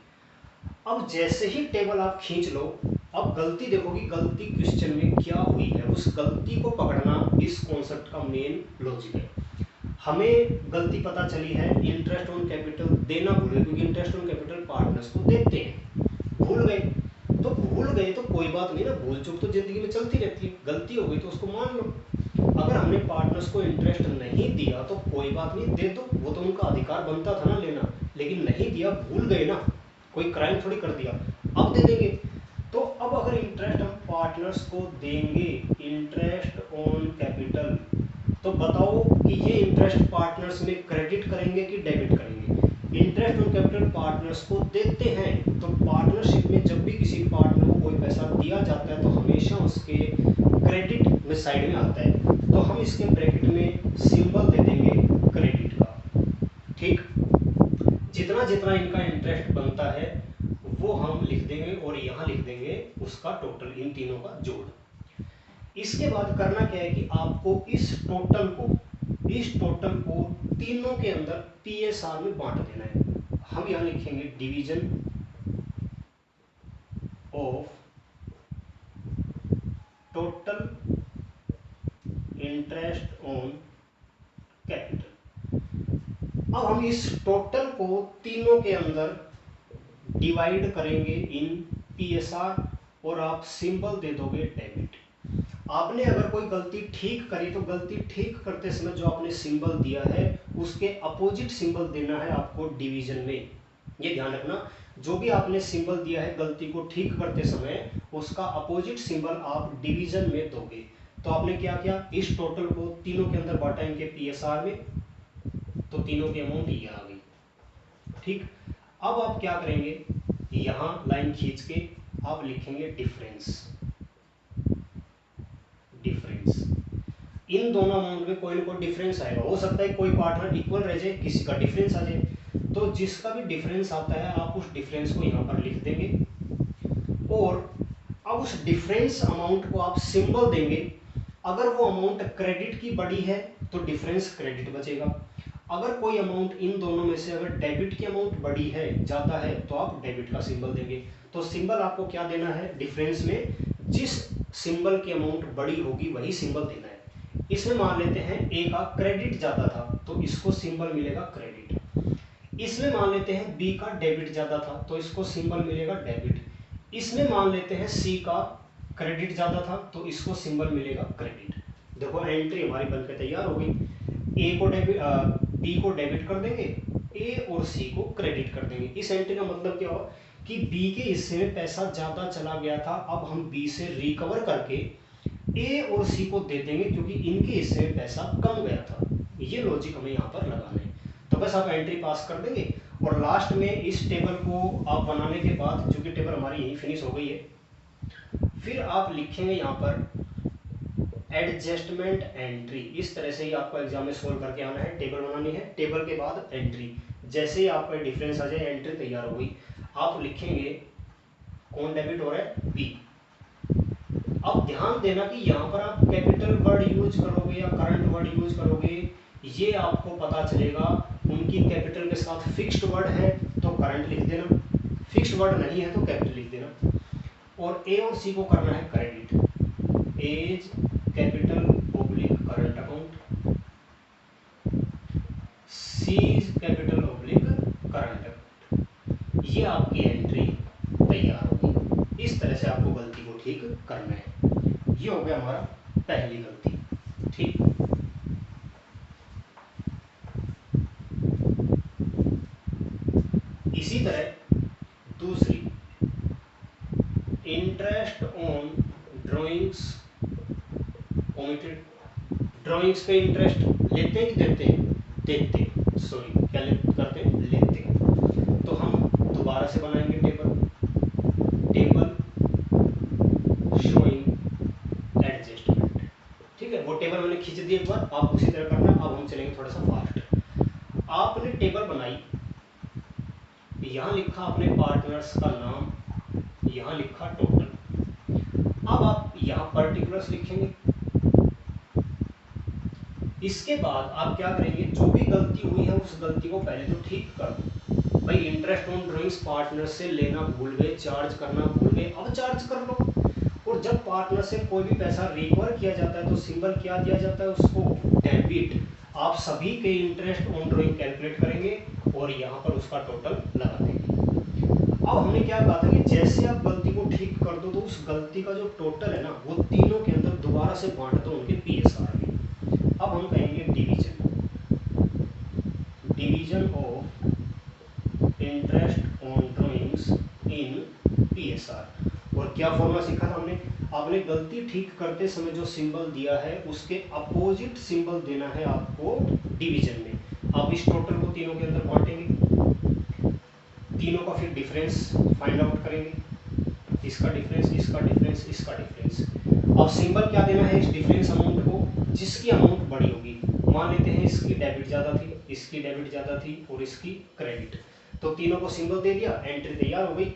अब जैसे ही टेबल आप खींच लो, अब गलती देखोगी, गलती क्वेश्चन में क्या हुई है, उस गलती को पकड़ना इस कॉन्सेप्ट का मेन लॉजिक है। हमें गलती पता चली है, इंटरेस्ट ऑन कैपिटल देना भूल गए, क्योंकि इंटरेस्ट ऑन कैपिटल पार्टनर्स को देते हैं, भूल गए। तो भूल गए तो कोई बात नहीं ना, भूल चूक तो जिंदगी में चलती रहती है, गलती हो गई तो उसको मान लो। अगर हमने पार्टनर्स को इंटरेस्ट नहीं दिया तो कोई बात नहीं, दे दो, वो तो उनका अधिकार बनता था ना लेना, लेकिन नहीं दिया, भूल गए ना, कोई क्राइम थोड़ी कर दिया, अब दे देंगे। तो अब अगर इंटरेस्ट हम पार्टनर्स को देंगे, इंटरेस्ट ऑन कैपिटल, तो बताओ कि ये इंटरेस्ट पार्टनर्स में क्रेडिट करेंगे कि डेबिट करेंगे। इंटरेस्ट ऑन कैपिटल पार्टनर्स को देते हैं, तो पार्टनरशिप में जब भी किसी पार्टनर को कोई पैसा दिया जाता है तो हमेशा उसके क्रेडिट में साइड में आता है, तो हम इसके ब्रैकेट में सिंबल दे देंगे क्रेडिट का, ठीक। जितना जितना इनका इंटरेस्ट बनता है वो हम लिख देंगे और यहाँ लिख देंगे उसका टोटल, इन तीनों का जोड़। इसके बाद करना क्या है कि आपको इस टोटल को तीनों के अंदर पीएसआर में बांट देना है। हम यहां लिखेंगे division of total interest on capital. अब हम इस टोटल को तीनों के अंदर डिवाइड करेंगे इन पीएसआर और आप सिंबल दे दोगे डेबिट। आपने अगर कोई गलती ठीक करी तो गलती ठीक करते समय जो आपने सिंबल दिया है उसके अपोजिट सिंबल देना है आपको डिवीजन में। ये ध्यान रखना, जो भी आपने सिंबल दिया है गलती को ठीक करते समय उसका अपोजिट सिंबल आप डिवीजन में दोगे। तो आपने क्या किया, इस टोटल को तीनों के अंदर बांटा इनके पीएसआर में, तो तीनों की अमाउंट ये आ गई, ठीक। अब आप क्या करेंगे, यहां लाइन खींच के आप लिखेंगे डिफरेंस। इन दोनों अमाउंट में कोई ना कोई डिफरेंस आएगा, हो सकता है कोई पार्टनर इक्वल रह जाए, किसी का डिफरेंस आ जाए, तो जिसका भी डिफरेंस आता है आप उस डिफरेंस को यहाँ पर लिख देंगे और अब उस डिफरेंस अमाउंट को आप सिंबल देंगे। अगर वो अमाउंट क्रेडिट की बड़ी है तो डिफरेंस क्रेडिट बचेगा, अगर कोई अमाउंट इन दोनों में से अगर डेबिट की अमाउंट बड़ी है, ज़्यादा है, तो आप डेबिट का सिंबल देंगे। तो सिंबल आपको क्या देना है, डिफरेंस में जिस सिंबल की अमाउंट बड़ी होगी वही सिंबल देना है। इसमें मान लेते हैं ए का क्रेडिट ज्यादा था तो इसको सिंबल मिलेगा क्रेडिट। इसमें मान लेते हैं बी का डेबिट ज्यादा था तो इसको सिंबल मिलेगा डेबिट। इसमें मान लेते हैं सी का क्रेडिट ज्यादा था तो इसको सिंबल मिलेगा क्रेडिट। देखो एंट्री हमारी बनकर तैयार हो गई। ए को डेबिट, बी को डेबिट कर देंगे, ए और सी को क्रेडिट कर देंगे। इस एंट्री का मतलब क्या हुआ कि बी के हिस्से में पैसा ज्यादा चला गया था, अब हम बी से रिकवर करके ए और सी को दे देंगे क्योंकि इनके हिस्से में पैसा कम गया था। ये लॉजिक हमें यहाँ पर लगाना है। तो बस आप एंट्री पास कर देंगे और लास्ट में इस टेबल को आप बनाने के बाद, जो कि टेबल हमारी यही फिनिश हो गई है, फिर आप लिखेंगे यहाँ पर एडजस्टमेंट एंट्री। इस तरह से ही आपको एग्जाम में सोल्व करके आना है, टेबल बनानी है, टेबल के बाद एंट्री। जैसे ही आपका डिफरेंस आ जाए एंट्री तैयार हो गई। आप लिखेंगे कौन डेबिट हो रहा है, बी। अब ध्यान देना कि यहाँ पर आप कैपिटल वर्ड यूज करोगे या करंट वर्ड यूज करोगे, ये आपको पता चलेगा। उनकी कैपिटल के साथ फिक्स्ड वर्ड है तो करंट लिख देना, फिक्स्ड वर्ड नहीं है तो कैपिटल लिख देना। और ए और सी को करना है credit, as capital oblique current account, C is capital oblique current account. ये आपकी एंट्री तैयार होगी। इस तरह से आपको गलती को ठीक करना है। ये हो गया हमारा पहली गलती, ठीक। इसी तरह दूसरी, interest on drawings omitted. Drawings पे इंटरेस्ट लेते हैं कि देते हैं, देते हैं, सॉरी क्या करते हैं, लेते हैं। तो हम दोबारा से बनाएंगे टेबल, टेबल शोइंग एडजस्टमेंट, ठीक है। वो टेबल मैंने खींच दी एक बार, आप उसी तरह करना। अब हम चलेंगे थोड़ा सा फास्ट। आपने टेबल बनाई, यहाँ लिखा अपने पार्टनर्स का नाम, यहाँ लिखा टोटल। अब आप यहाँ पर्टिकुलर्स लिखेंगे। इसके बाद आप क्या करेंगे, जो भी गलती हुई है उस गलती को पहले तो ठीक कर दो। भाई इंटरेस्ट ऑन ड्राइंग्स पार्टनर से लेना भूल गए, चार्ज करना भूल गए, अब चार्ज कर लो। और जब पार्टनर से कोई भी पैसा रिकवर किया जाता है तो सिंबल क्या दिया जाता है उसको, डेबिट। आप सभी के इंटरेस्ट ऑन ड्राइंग कैलकुलेट करेंगे और यहाँ पर उसका टोटल लगा देंगे। अब हमने क्या कहा था कि जैसे आप गलती को ठीक कर दो तो उस गलती का जो टोटल है ना वो तीनों के अंदर दोबारा से बांट दो उनके PSR में। अब हम कहेंगे division of interest on drawings in PSR। और क्या फॉर्मूला सीखा था हमने, आपने गलती ठीक करते समय जो सिंबल दिया है उसके अपोजिट सिंबल देना है आपको डिवीजन में। आप इस टोटल को तीनों के अंदर बांटेंगे, तीनों का फिर डिफरेंस फाइंड आउट करेंगे, इसका डिफरेंस, इसका डिफरेंस, इसका डिफरेंस। अब सिंबल क्या देना है इस डिफरेंस अमाउंट को, जिसकी अमाउंट बड़ी होगी। मान लेते हैं इसकी डेबिट ज़्यादा थी, इसकी डेबिट ज़्यादा थी और इसकी क्रेडिट, तो तीनों को सिंबल दे दिया, एंट्री तैयार हो गई।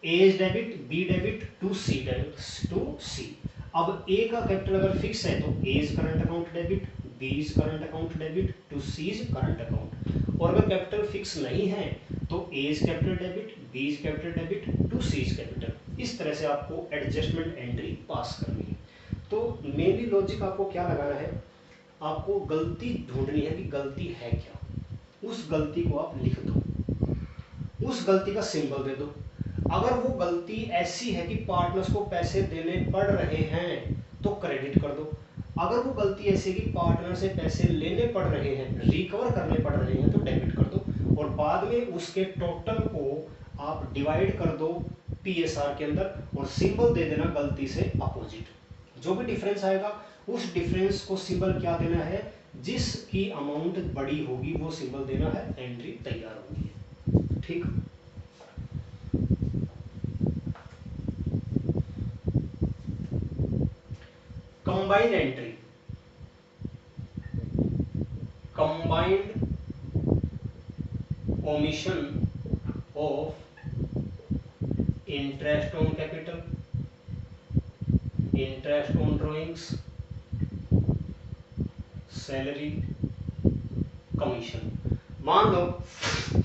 A is debit, B debit, to C debit, to C. अब ए का कैपिटल अगर फिक्स है तो A is current account debit, B is current account debit, to C is current account. और अगर कैपिटल फिक्स नहीं है तो A is capital debit, B is capital debit, to C is capital. इस तरह से आपको एडजस्टमेंट एंट्री पास करनी है। तो मेनली लॉजिक आपको क्या लगाना है, आपको गलती ढूंढनी है कि गलती है क्या, उस गलती को आप लिख दो, उस गलती का सिंबल दे दो। अगर वो गलती ऐसी है कि पार्टनर्स को पैसे देने पड़ रहे हैं तो क्रेडिट कर दो। अगर वो गलती ऐसी है कि पार्टनर से पैसे लेने पड़ रहे हैं, रिकवर करने पड़ रहे हैं तो डेबिट कर दो। और बाद में उसके टोटल को आप डिवाइड कर दो PSR के अंदर और सिंबल दे देना गलती से अपोजिट। जो भी डिफरेंस आएगा उस डिफरेंस को सिंबल क्या देना है, जिसकी अमाउंट बड़ी होगी वो सिंबल देना है, एंट्री तैयार होगी। ठीक, combined entry, combined omission of interest on capital, interest on drawings, salary, commission. मान लो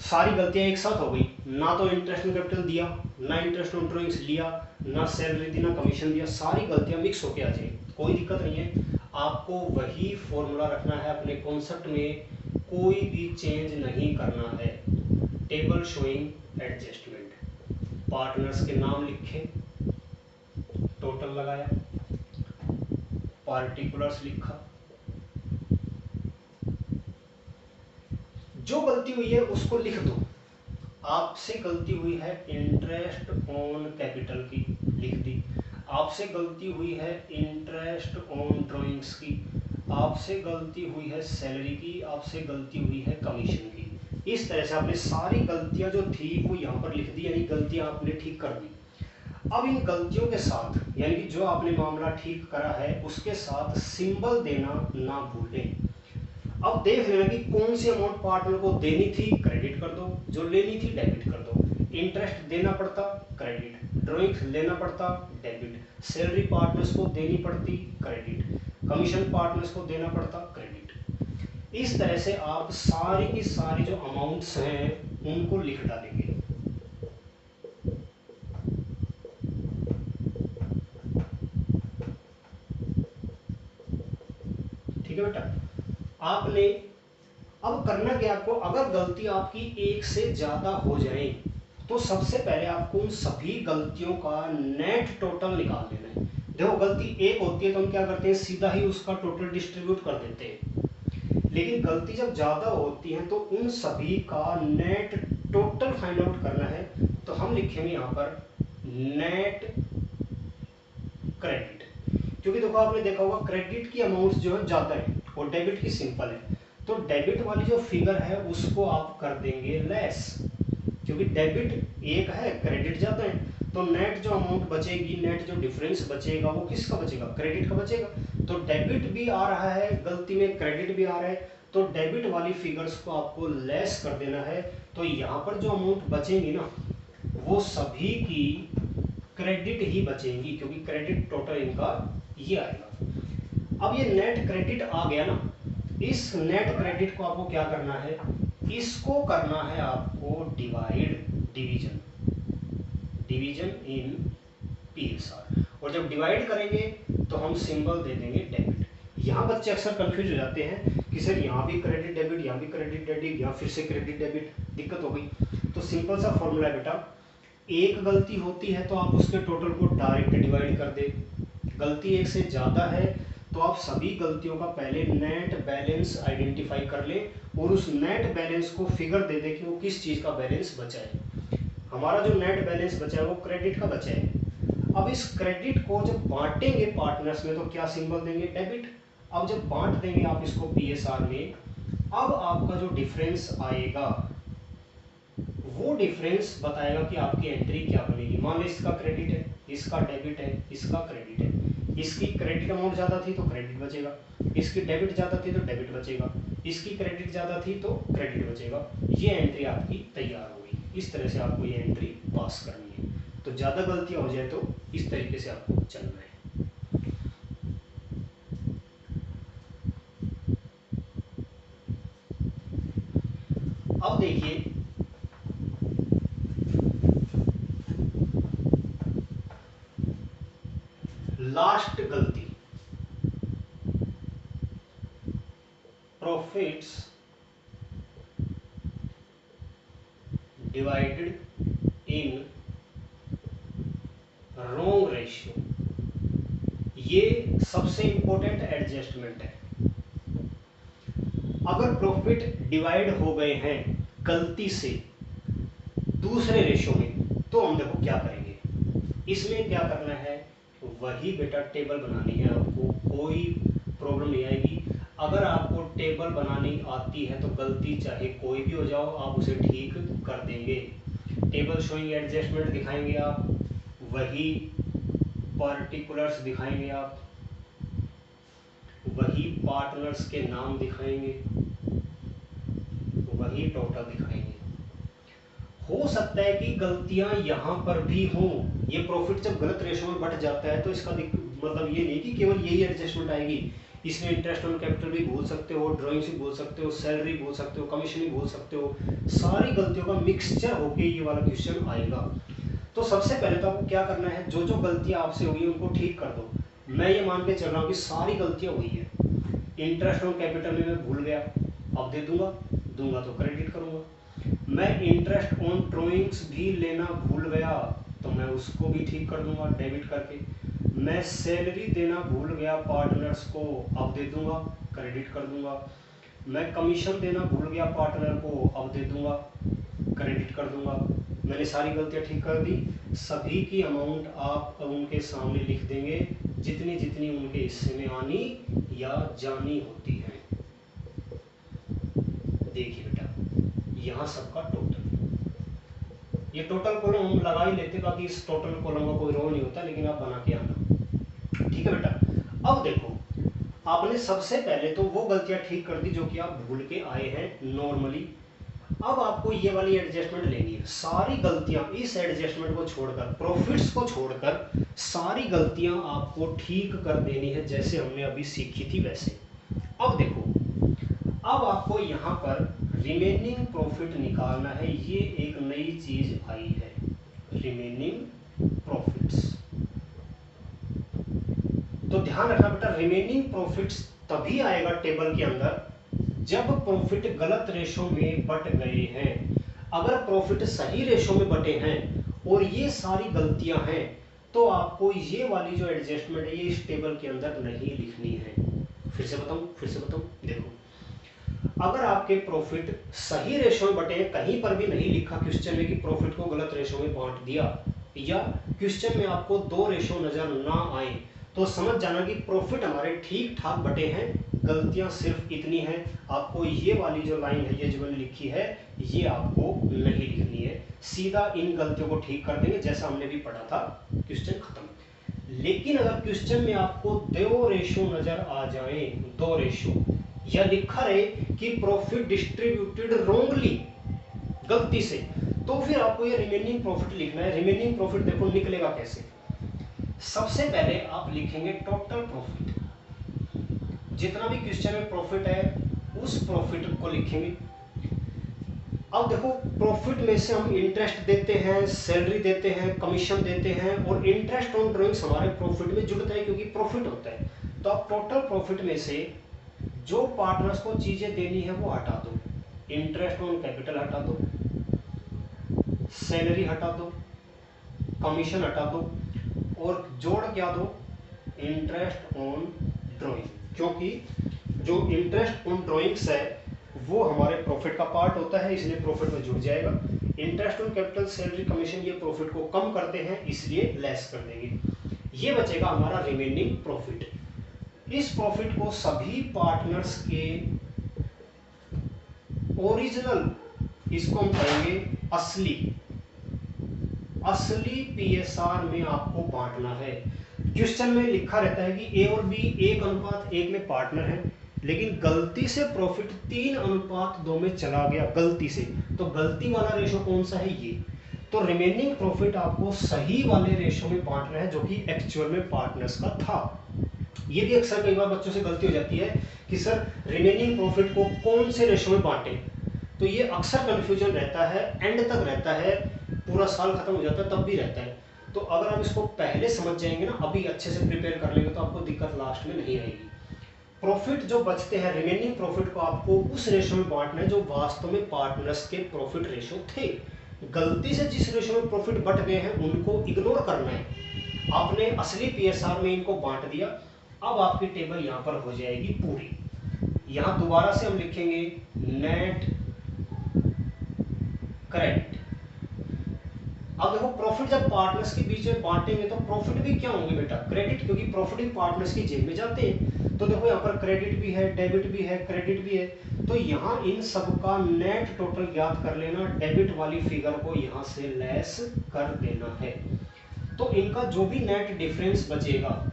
सारी गलतियां एक साथ हो गई, ना तो इंटरेस्ट ऑन कैपिटल दिया, ना इंटरेस्ट ऑन ड्राइंग्स लिया, ना सैलरी दी, ना कमीशन दिया, सारी गलतियां मिक्स होके आ जाए, कोई दिक्कत नहीं है। आपको वही फॉर्मूला रखना है अपने कॉन्सेप्ट में, कोई भी चेंज नहीं करना है। टेबल शोइंग एडजस्टमेंट, पार्टनर्स के नाम लिखे, टोटल लगाया, पार्टिकुलर्स लिखा, जो गलती हुई है उसको लिख दो। आपसे गलती हुई है इंटरेस्ट ऑन कैपिटल की, लिख दी। आपसे गलती हुई है इंटरेस्ट ऑन ड्राइंग्स की, आपसे गलती हुई है सैलरी की, आपसे गलती हुई है कमीशन की। इस तरह से आपने सारी गलतियां जो थी वो यहाँ पर लिख दी, यानी गलतियां आपने ठीक कर दी। अब इन गलतियों के साथ, यानी कि जो आपने मामला ठीक करा है उसके साथ सिंबल देना ना भूलें। अब देख लेना कि कौन सी अमाउंट पार्टनर को देनी थी, क्रेडिट कर दो, जो लेनी थी डेबिट कर दो। इंटरेस्ट देना पड़ता, क्रेडिट, ड्राइंग्स लेना पड़ता, डेबिट, सैलरी पार्टनर्स को देनी पड़ती, क्रेडिट, कमीशन पार्टनर्स को देना पड़ता, क्रेडिट। इस तरह से आप सारी की सारी जो अमाउंट्स हैं उनको लिख डालेंगे। ठीक है बेटा, आपने अब करना क्या, आपको अगर गलती आपकी एक से ज्यादा हो जाए तो सबसे पहले आपको उन सभी गलतियों का नेट टोटल निकाल लेना है। देखो गलती एक होती है तो हम क्या करते हैं, सीधा ही उसका टोटल डिस्ट्रीब्यूट कर देते हैं, लेकिन गलती जब ज्यादा होती है तो उन सभी का नेट टोटल फाइंड आउट करना है। तो हम लिखेंगे यहाँ पर नेट क्रेडिट, क्योंकि देखो आपने देखा होगा क्रेडिट की अमाउंट जो है ज्यादा है और डेबिट की सिंपल है, तो डेबिट वाली जो फिगर है उसको आप कर देंगे लेस, क्योंकि डेबिट एक है क्रेडिट ज्यादा है, तो नेट जो अमाउंट बचेगी, नेट जो डिफरेंस बचेगा वो किसका बचेगा, क्रेडिट का बचेगा। तो डेबिट भी आ रहा है गलती में, क्रेडिट भी आ रहा है, तो डेबिट वाली फिगर्स को आपको लेस कर देना है। तो यहाँ पर जो अमाउंट बचेंगी ना वो सभी की क्रेडिट ही बचेंगी, क्योंकि क्रेडिट टोटल इनका ये आएगा। अब ये नेट क्रेडिट आ गया ना, इस नेट क्रेडिट को आपको क्या करना है, इसको करना है आपको डिवीजन इन PSR। और जब डिवाइड करेंगे तो हम सिंबल दे देंगे डेबिट। यहाँ बच्चे अक्सर कंफ्यूज हो जाते हैं कि सर यहाँ भी क्रेडिट डेबिट, यहाँ भी क्रेडिट डेबिट, यहाँ फिर से क्रेडिट डेबिट, दिक्कत हो गई। तो सिंपल सा फॉर्मूला है बेटा, एक गलती होती है तो आप उसके टोटल को डायरेक्ट डिवाइड कर दे, गलती एक से ज़्यादा है तो आप सभी गलतियों का पहले नेट बैलेंस आइडेंटिफाई कर ले और उस नेट बैलेंस को फिगर दे दे कि वो किस चीज़ का बैलेंस बचा है। हमारा जो नेट बैलेंस बचा है वो क्रेडिट का बचा है। अब इस क्रेडिट को जब बांटेंगे पार्टनर्स में तो क्या सिंबल देंगे, डेबिट। अब जब बांट देंगे आप इसको PSR में, अब आपका जो डिफरेंस आएगा वो डिफरेंस बताएगा कि आपकी एंट्री क्या बनेगी। मान लो इसका क्रेडिट है, इसका डेबिट है, इसका क्रेडिट है। इसकी क्रेडिट अमाउंट ज़्यादा थी तो क्रेडिट बचेगा, इसकी डेबिट ज़्यादा थी तो डेबिट बचेगा, इसकी क्रेडिट ज़्यादा थी तो क्रेडिट बचेगा। ये एंट्री आपकी तैयार हो गई। इस तरह से आपको ये एंट्री पास करनी है। तो ज़्यादा गलतियाँ हो जाए तो इस तरीके से आपको चलना है। अब देखिए लास्ट गलती, profits divided in wrong ratio. ये सबसे इंपॉर्टेंट एडजस्टमेंट है। अगर प्रॉफिट डिवाइड हो गए हैं गलती से दूसरे रेशियो में तो हम देखो क्या करेंगे। इसमें क्या करना है, वही बेटा टेबल बनानी है आपको, कोई प्रॉब्लम नहीं आएगी। अगर आपको टेबल बनानी आती है तो गलती चाहे कोई भी हो जाओ आप उसे ठीक कर देंगे। टेबल शोइंग एडजस्टमेंट दिखाएंगे आप, वही पार्टिकुलर्स दिखाएंगे आप, वही पार्टनर्स के नाम दिखाएंगे, वही टोटल दिखाएंगे। हो सकता है कि गलतियां यहां पर भी हों। ये प्रॉफिट जब गलत रेशो में बढ़ जाता है तो इसका मतलब ये नहीं कि केवल यही एडजस्टमेंट आएगी। इसमें इंटरेस्ट ऑन कैपिटल भी भूल सकते हो, ड्राइंग्स भी भूल सकते हो, सैलरी भूल सकते हो, कमीशन भी भूल सकते हो। सारी गलतियों का मिक्सचर होके ये वाला क्वेश्चन आएगा। तो सबसे पहले तो आपको क्या करना है, जो जो गलतियां आपसे हुई उनको ठीक कर दो। मैं ये मान के चल रहा हूँ कि सारी गलतियां हुई है। इंटरेस्ट ऑन कैपिटल में मैं भूल गया, अब दे दूंगा तो क्रेडिट करूंगा। मैं इंटरेस्ट ऑन ड्राइंग्स भी लेना भूल गया तो मैं उसको भी ठीक कर दूंगा डेबिट करके। मैं सैलरी देना भूल गया पार्टनर्स को, अब दे दूंगा क्रेडिट कर दूंगा। मैं कमीशन देना भूल गया पार्टनर को, अब दे दूंगा क्रेडिट कर दूंगा। मैंने सारी गलतियां ठीक कर दी। सभी की अमाउंट आप उनके सामने लिख देंगे जितनी जितनी उनके हिस्से में आनी या जानी होती है। देखिए बेटा यहाँ सबका टोटल, ये टोटल कॉलम हम लगा ही लेते, बाकी इस टोटल कॉलम का कोई रोल नहीं होता, लेकिन आप बना के आना, ठीक है बेटा। अब देखो आपने सबसे पहले तो वो गलतियां ठीक कर दी जो कि आप भूल के आए हैं नॉर्मली। अब आपको ये वाली एडजस्टमेंट लेनी है। सारी गलतियां इस एडजस्टमेंट को छोड़कर, प्रॉफिट्स को छोड़कर सारी गलतियां आपको ठीक कर देनी है जैसे हमने अभी सीखी थी वैसे। अब देखो, अब आपको यहाँ पर रिमेनिंग प्रॉफिट निकालना है। ये एक नई चीज आई है, रिमेनिंग प्रॉफिट्स। तो ध्यान रखना बेटा, रिमेनिंग प्रॉफिट्स तभी आएगा टेबल के अंदर जब प्रॉफिट गलत रेशो में बट गए हैं। अगर प्रॉफिट सही रेशो में बटे हैं और ये सारी गलतियां हैं तो आपको ये वाली जो एडजस्टमेंट है ये इस टेबल के अंदर नहीं लिखनी है। फिर से बताऊं, देखो अगर आपके प्रॉफिट सही रेशो में बटे हैं, कहीं पर भी नहीं लिखा क्वेश्चन में कि प्रॉफिट को गलत रेशो में बांट दिया, या क्वेश्चन में आपको दो रेशो नजर ना आए, तो समझ जाना कि प्रॉफिट हमारे ठीक ठाक बटे हैं, गलतियां सिर्फ इतनी हैं। आपको ये वाली जो लाइन है, ये जो मैंने लिखी है, ये आपको नहीं लिखनी है। सीधा इन गलतियों को ठीक कर देंगे जैसा हमने भी पढ़ा था, क्वेश्चन खत्म। लेकिन अगर क्वेश्चन में आपको दो रेशो नजर आ जाए, दो रेशो, या लिखा रहे कि प्रॉफिट डिस्ट्रीब्यूटेड रोंगली, गलती से, तो फिर आपको ये रिमेनिंग प्रॉफिट लिखना है। रिमेनिंग प्रॉफिट देखो निकलेगा कैसे। सबसे पहले आप लिखेंगे टोटल प्रॉफिट, जितना भी क्वेश्चन में प्रॉफिट है उस प्रॉफिट को लिखेंगे। अब देखो प्रॉफिट में से हम इंटरेस्ट देते हैं, सैलरी देते हैं, कमीशन देते हैं, और इंटरेस्ट ऑन ड्राइंग्स हमारे प्रॉफिट में जुड़ता है क्योंकि प्रॉफिट होता है। तो आप टोटल प्रॉफिट में से जो पार्टनर्स को चीजें देनी है वो हटा दो। इंटरेस्ट ऑन कैपिटल हटा दो, सैलरी हटा दो, कमीशन हटा दो, और जोड़ क्या दो, इंटरेस्ट ऑन ड्राइंग, क्योंकि जो इंटरेस्ट ऑन ड्राइंग्स है वो हमारे प्रॉफिट का पार्ट होता है, इसलिए प्रॉफिट में जुड़ जाएगा। Interest on capital, salary, commission ये प्रॉफिट को कम करते हैं, इसलिए लेस कर देंगे। ये बचेगा हमारा रिमेनिंग प्रॉफिट। इस प्रॉफिट को सभी पार्टनर्स के ओरिजिनल, इसको हम कहेंगे असली पीएसआर में आपको बांटना है। क्वेश्चन में लिखा रहता है कि ए और बी 1:1 में पार्टनर है, लेकिन गलती से प्रॉफिट 3:2 में चला गया, गलती से। तो गलती वाला रेशो कौन सा है, ये। तो रिमेनिंग प्रॉफिट आपको सही वाले रेशो में बांटना है, जो कि एक्चुअल में पार्टनर्स का था। ये भी अक्सर कई बार बच्चों से गलती हो जाती है कि सर रिमेनिंग प्रॉफिट को कौन से रेशो में बांटे। तो ये अक्सर कंफ्यूजन रहता है, एंड तक रहता है, पूरा साल खत्म हो जाता है तब भी रहता है। तो अगर आप इसको पहले समझ जाएंगे ना, अभी अच्छे से प्रिपेयर कर लेंगे, तो आपको दिक्कत लास्ट में नहीं आएगी। प्रॉफिट जो बचते हैं, रिमेनिंग प्रॉफिट को आपको उस रेशो में बांटना है जो वास्तव में पार्टनर्स के प्रॉफिट रेशो थे। गलती से जिस रेशो में प्रॉफिट बट गए हैं उनको इग्नोर करना है। आपने असली पीएसआर में इनको बांट दिया। अब आपकी टेबल यहां पर हो जाएगी पूरी। यहां दोबारा से हम लिखेंगे नेट क्रेडिट। अब देखो प्रॉफिट जब पार्टनर्स के बीच में बांटेंगे तो प्रॉफिट भी क्या होंगे बेटा, क्रेडिट, क्योंकि प्रॉफिट भी पार्टनर्स की जेब में जाते हैं। तो देखो यहाँ पर क्रेडिट भी है, डेबिट भी है, क्रेडिट भी है। तो यहाँ इन सब का नेट टोटल ज्ञात कर लेना, डेबिट वाली फिगर को यहाँ से लेस कर देना है। तो इनका जो भी नेट डिफरेंस बचेगा,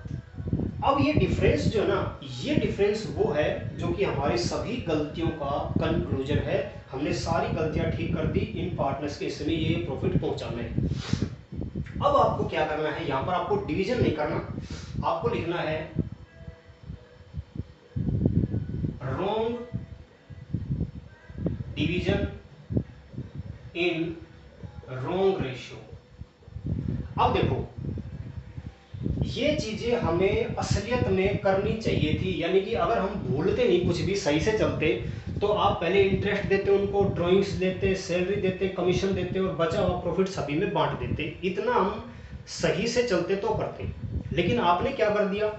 अब ये डिफरेंस जो है ना, ये डिफरेंस वो है जो कि हमारी सभी गलतियों का कंक्लूजन है। हमने सारी गलतियां ठीक कर दी, इन पार्टनर्स के हिस्से में ये प्रॉफिट पहुंचाना है। अब आपको क्या करना है, यहां पर आपको डिवीजन नहीं करना, आपको लिखना है wrong division in wrong ratio. अब देखो ये चीजें हमें असलियत में करनी चाहिए थी, यानी कि अगर हम भूलते नहीं, कुछ भी सही से चलते, तो आप पहले इंटरेस्ट देते, उनको ड्राइंग्स देते, सैलरी देते, कमीशन देते, और बचा हुआ प्रॉफिट सभी में बांट देते। इतना हम सही से चलते तो करते। लेकिन आपने क्या कर दिया,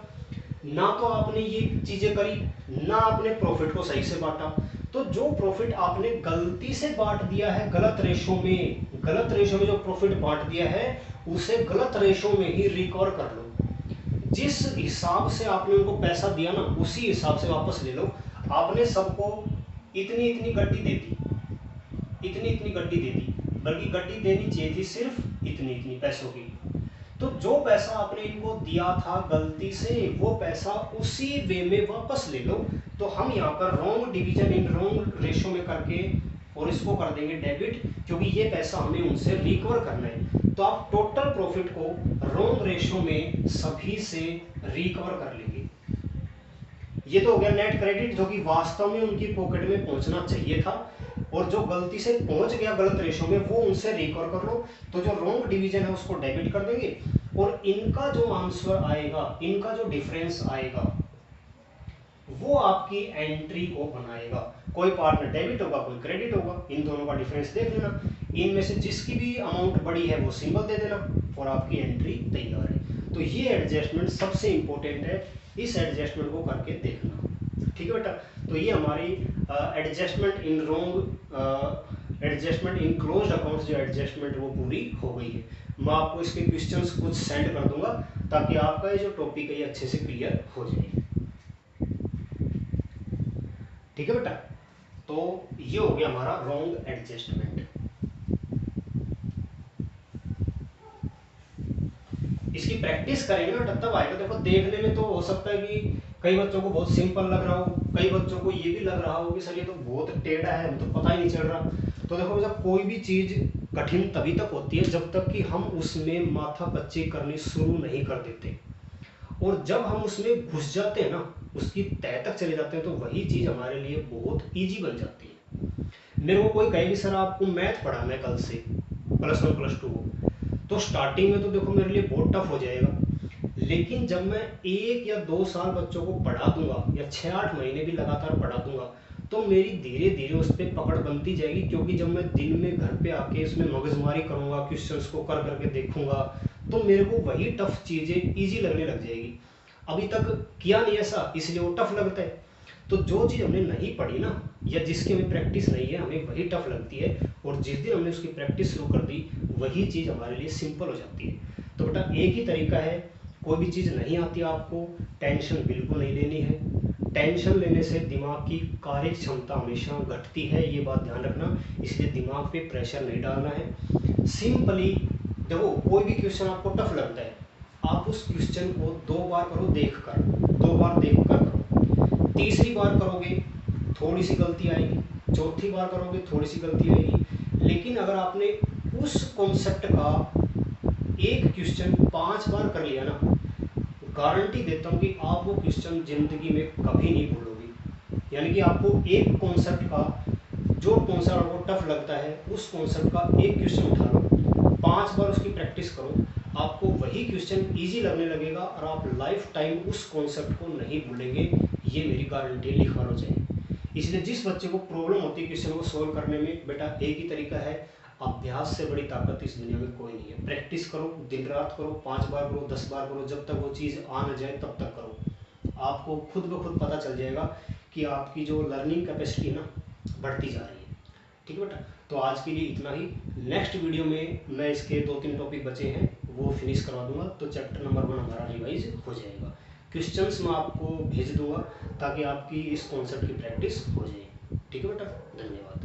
ना तो आपने ये चीजें करी, ना आपने प्रॉफिट को सही से बांटा। तो जो प्रॉफिट आपने गलती से बांट दिया है गलत रेशो में, गलत रेशो में जो प्रॉफिट बांट दिया है उसे गलत रेशो में ही रिकवर कर लो। जिस हिसाब से आपने उनको पैसा दिया ना, उसी हिसाब से वापस ले लो। आपने सबको इतनी इतनी गड्डी दे दी, इतनी इतनी गड्डी दे दी, बल्कि गड्डी देनी चाहिए थी सिर्फ इतनी इतनी पैसों की। तो जो पैसा आपने इनको दिया था गलती से, वो पैसा उसी वे में वापस ले लो। तो हम यहाँ पर wrong division in wrong ratio में करके और इसको कर देंगे डेबिट, क्योंकि ये पैसा हमें उनसे रिकवर करना है। तो आप टोटल प्रॉफिट को रॉन्ग रेशो में सभी से रिकवर कर लेंगे। ये तो हो गया नेट क्रेडिट, जो कि वास्तव में उनकी पॉकेट में पहुंचना चाहिए था, और जो गलती से पहुंच गया गलत रेशो में वो उनसे रिकवर कर लो। तो जो रॉन्ग डिवीजन है उसको डेबिट कर देंगे, और इनका जो आंसर आएगा, इनका जो डिफरेंस आएगा, वो आपकी एंट्री को बनाएगा। कोई पार्टनर डेबिट होगा, कोई क्रेडिट होगा, इन दोनों का डिफरेंस देख लेना, इनमें से जिसकी भी अमाउंट बड़ी है वो सिंबल दे देना, और आपकी एंट्री तैयार है। तो ये एडजस्टमेंट सबसे इंपॉर्टेंट है, इस एडजस्टमेंट को करके देखना, ठीक है बेटा। तो ये हमारी adjustment in wrong, adjustment in closed accounts जो एडजस्टमेंट वो पूरी हो गई है। मैं आपको इसके क्वेश्चंस कुछ सेंड कर दूंगा ताकि आपका ये जो टॉपिक है ये अच्छे से क्लियर हो जाए, ठीक है बेटा। तो ये हो गया हमारा रॉन्ग एडजस्टमेंट। इसकी प्रैक्टिस करेंगे ना तब आएगा। देखो देखने में तो हो सकता है कि कई बच्चों को बहुत सिंपल लग रहा हो, कई बच्चों को ये भी लग रहा हो कि सर ये तो बहुत टेढ़ा है, हम तो पता ही नहीं चल रहा। तो देखो जब कोई भी चीज़ कठिन तभी तक होती है जब तक कि हम उसमें माथापच्ची करनी शुरू नहीं कर देते, और जब हम उसमें घुस जाते हैं ना, उसकी तह तक चले जाते हैं, तो वही चीज़ हमारे लिए बहुत ईजी बन जाती है। मेरे को कोई कहे कि सर आपको मैथ पढ़ाना है कल से +1 +2 को, तो स्टार्टिंग में तो देखो मेरे लिए बहुत टफ हो जाएगा, लेकिन जब मैं 1 या 2 साल बच्चों को पढ़ा दूंगा या 6-8 महीने भी लगातार पढ़ा दूंगा, तो मेरी धीरे धीरे उस पर पकड़ बनती जाएगी। क्योंकि जब मैं दिन में घर पे आके इसमें मगजमारी करूंगा, क्वेश्चंस को कर करके देखूंगा, तो मेरे को वही टफ चीज़ें इजी लगने लग जाएगी। अभी तक किया नहीं ऐसा, इसलिए वो टफ लगता है। तो जो चीज़ हमने नहीं पढ़ी ना, या जिसकी हमें प्रैक्टिस नहीं है, हमें वही टफ लगती है, और जिस दिन हमने उसकी प्रैक्टिस शुरू कर दी वही चीज़ हमारे लिए सिंपल हो जाती है। तो बेटा एक ही तरीका है, कोई भी चीज़ नहीं आती आपको, टेंशन बिल्कुल नहीं लेनी है। टेंशन लेने से दिमाग की कार्य क्षमता हमेशा घटती है, ये बात ध्यान रखना, इसलिए दिमाग पे प्रेशर नहीं डालना है। सिंपली देखो, कोई भी क्वेश्चन आपको टफ लगता है, आप उस क्वेश्चन को 2 बार करो देख कर, 2 बार देख कर करो, तीसरी बार करोगे थोड़ी सी गलती आएगी, चौथी बार करोगे थोड़ी सी गलती आएगी, लेकिन अगर आपने उस कॉन्सेप्ट का एक क्वेश्चन 5 बार कर लिया ना, गारंटी देता हूँ कि आप वो क्वेश्चन जिंदगी में कभी नहीं भूलोगे। यानी कि आपको एक कॉन्सेप्ट का, जो कॉन्सेप्ट आपको टफ लगता है, उस कॉन्सेप्ट का एक क्वेश्चन उठा लो, 5 बार उसकी प्रैक्टिस करो, आपको वही क्वेश्चन इजी लगने लगेगा और आप लाइफ टाइम उस कॉन्सेप्ट को नहीं भूलेंगे, ये मेरी गारंटी है, लिखवा लो चाहिए। इसलिए जिस बच्चे को प्रॉब्लम होती है क्वेश्चन को सोल्व करने में, बेटा एक ही तरीका है, अभ्यास से बड़ी ताकत इस दुनिया में कोई नहीं है। प्रैक्टिस करो, दिन रात करो, 5 बार करो, 10 बार करो, जब तक वो चीज़ आ न जाए तब तक करो। आपको खुद ब खुद पता चल जाएगा कि आपकी जो लर्निंग कैपेसिटी है ना, बढ़ती जा रही है। ठीक है बेटा, तो आज के लिए इतना ही। नेक्स्ट वीडियो में मैं इसके 2-3 टॉपिक बचे हैं वो फिनिश करवा दूंगा, तो चैप्टर नंबर 1 हमारा रिवाइज हो जाएगा। क्वेश्चंस मैं आपको भेज दूंगा ताकि आपकी इस कॉन्सेप्ट की प्रैक्टिस हो जाए। ठीक है बेटा, धन्यवाद।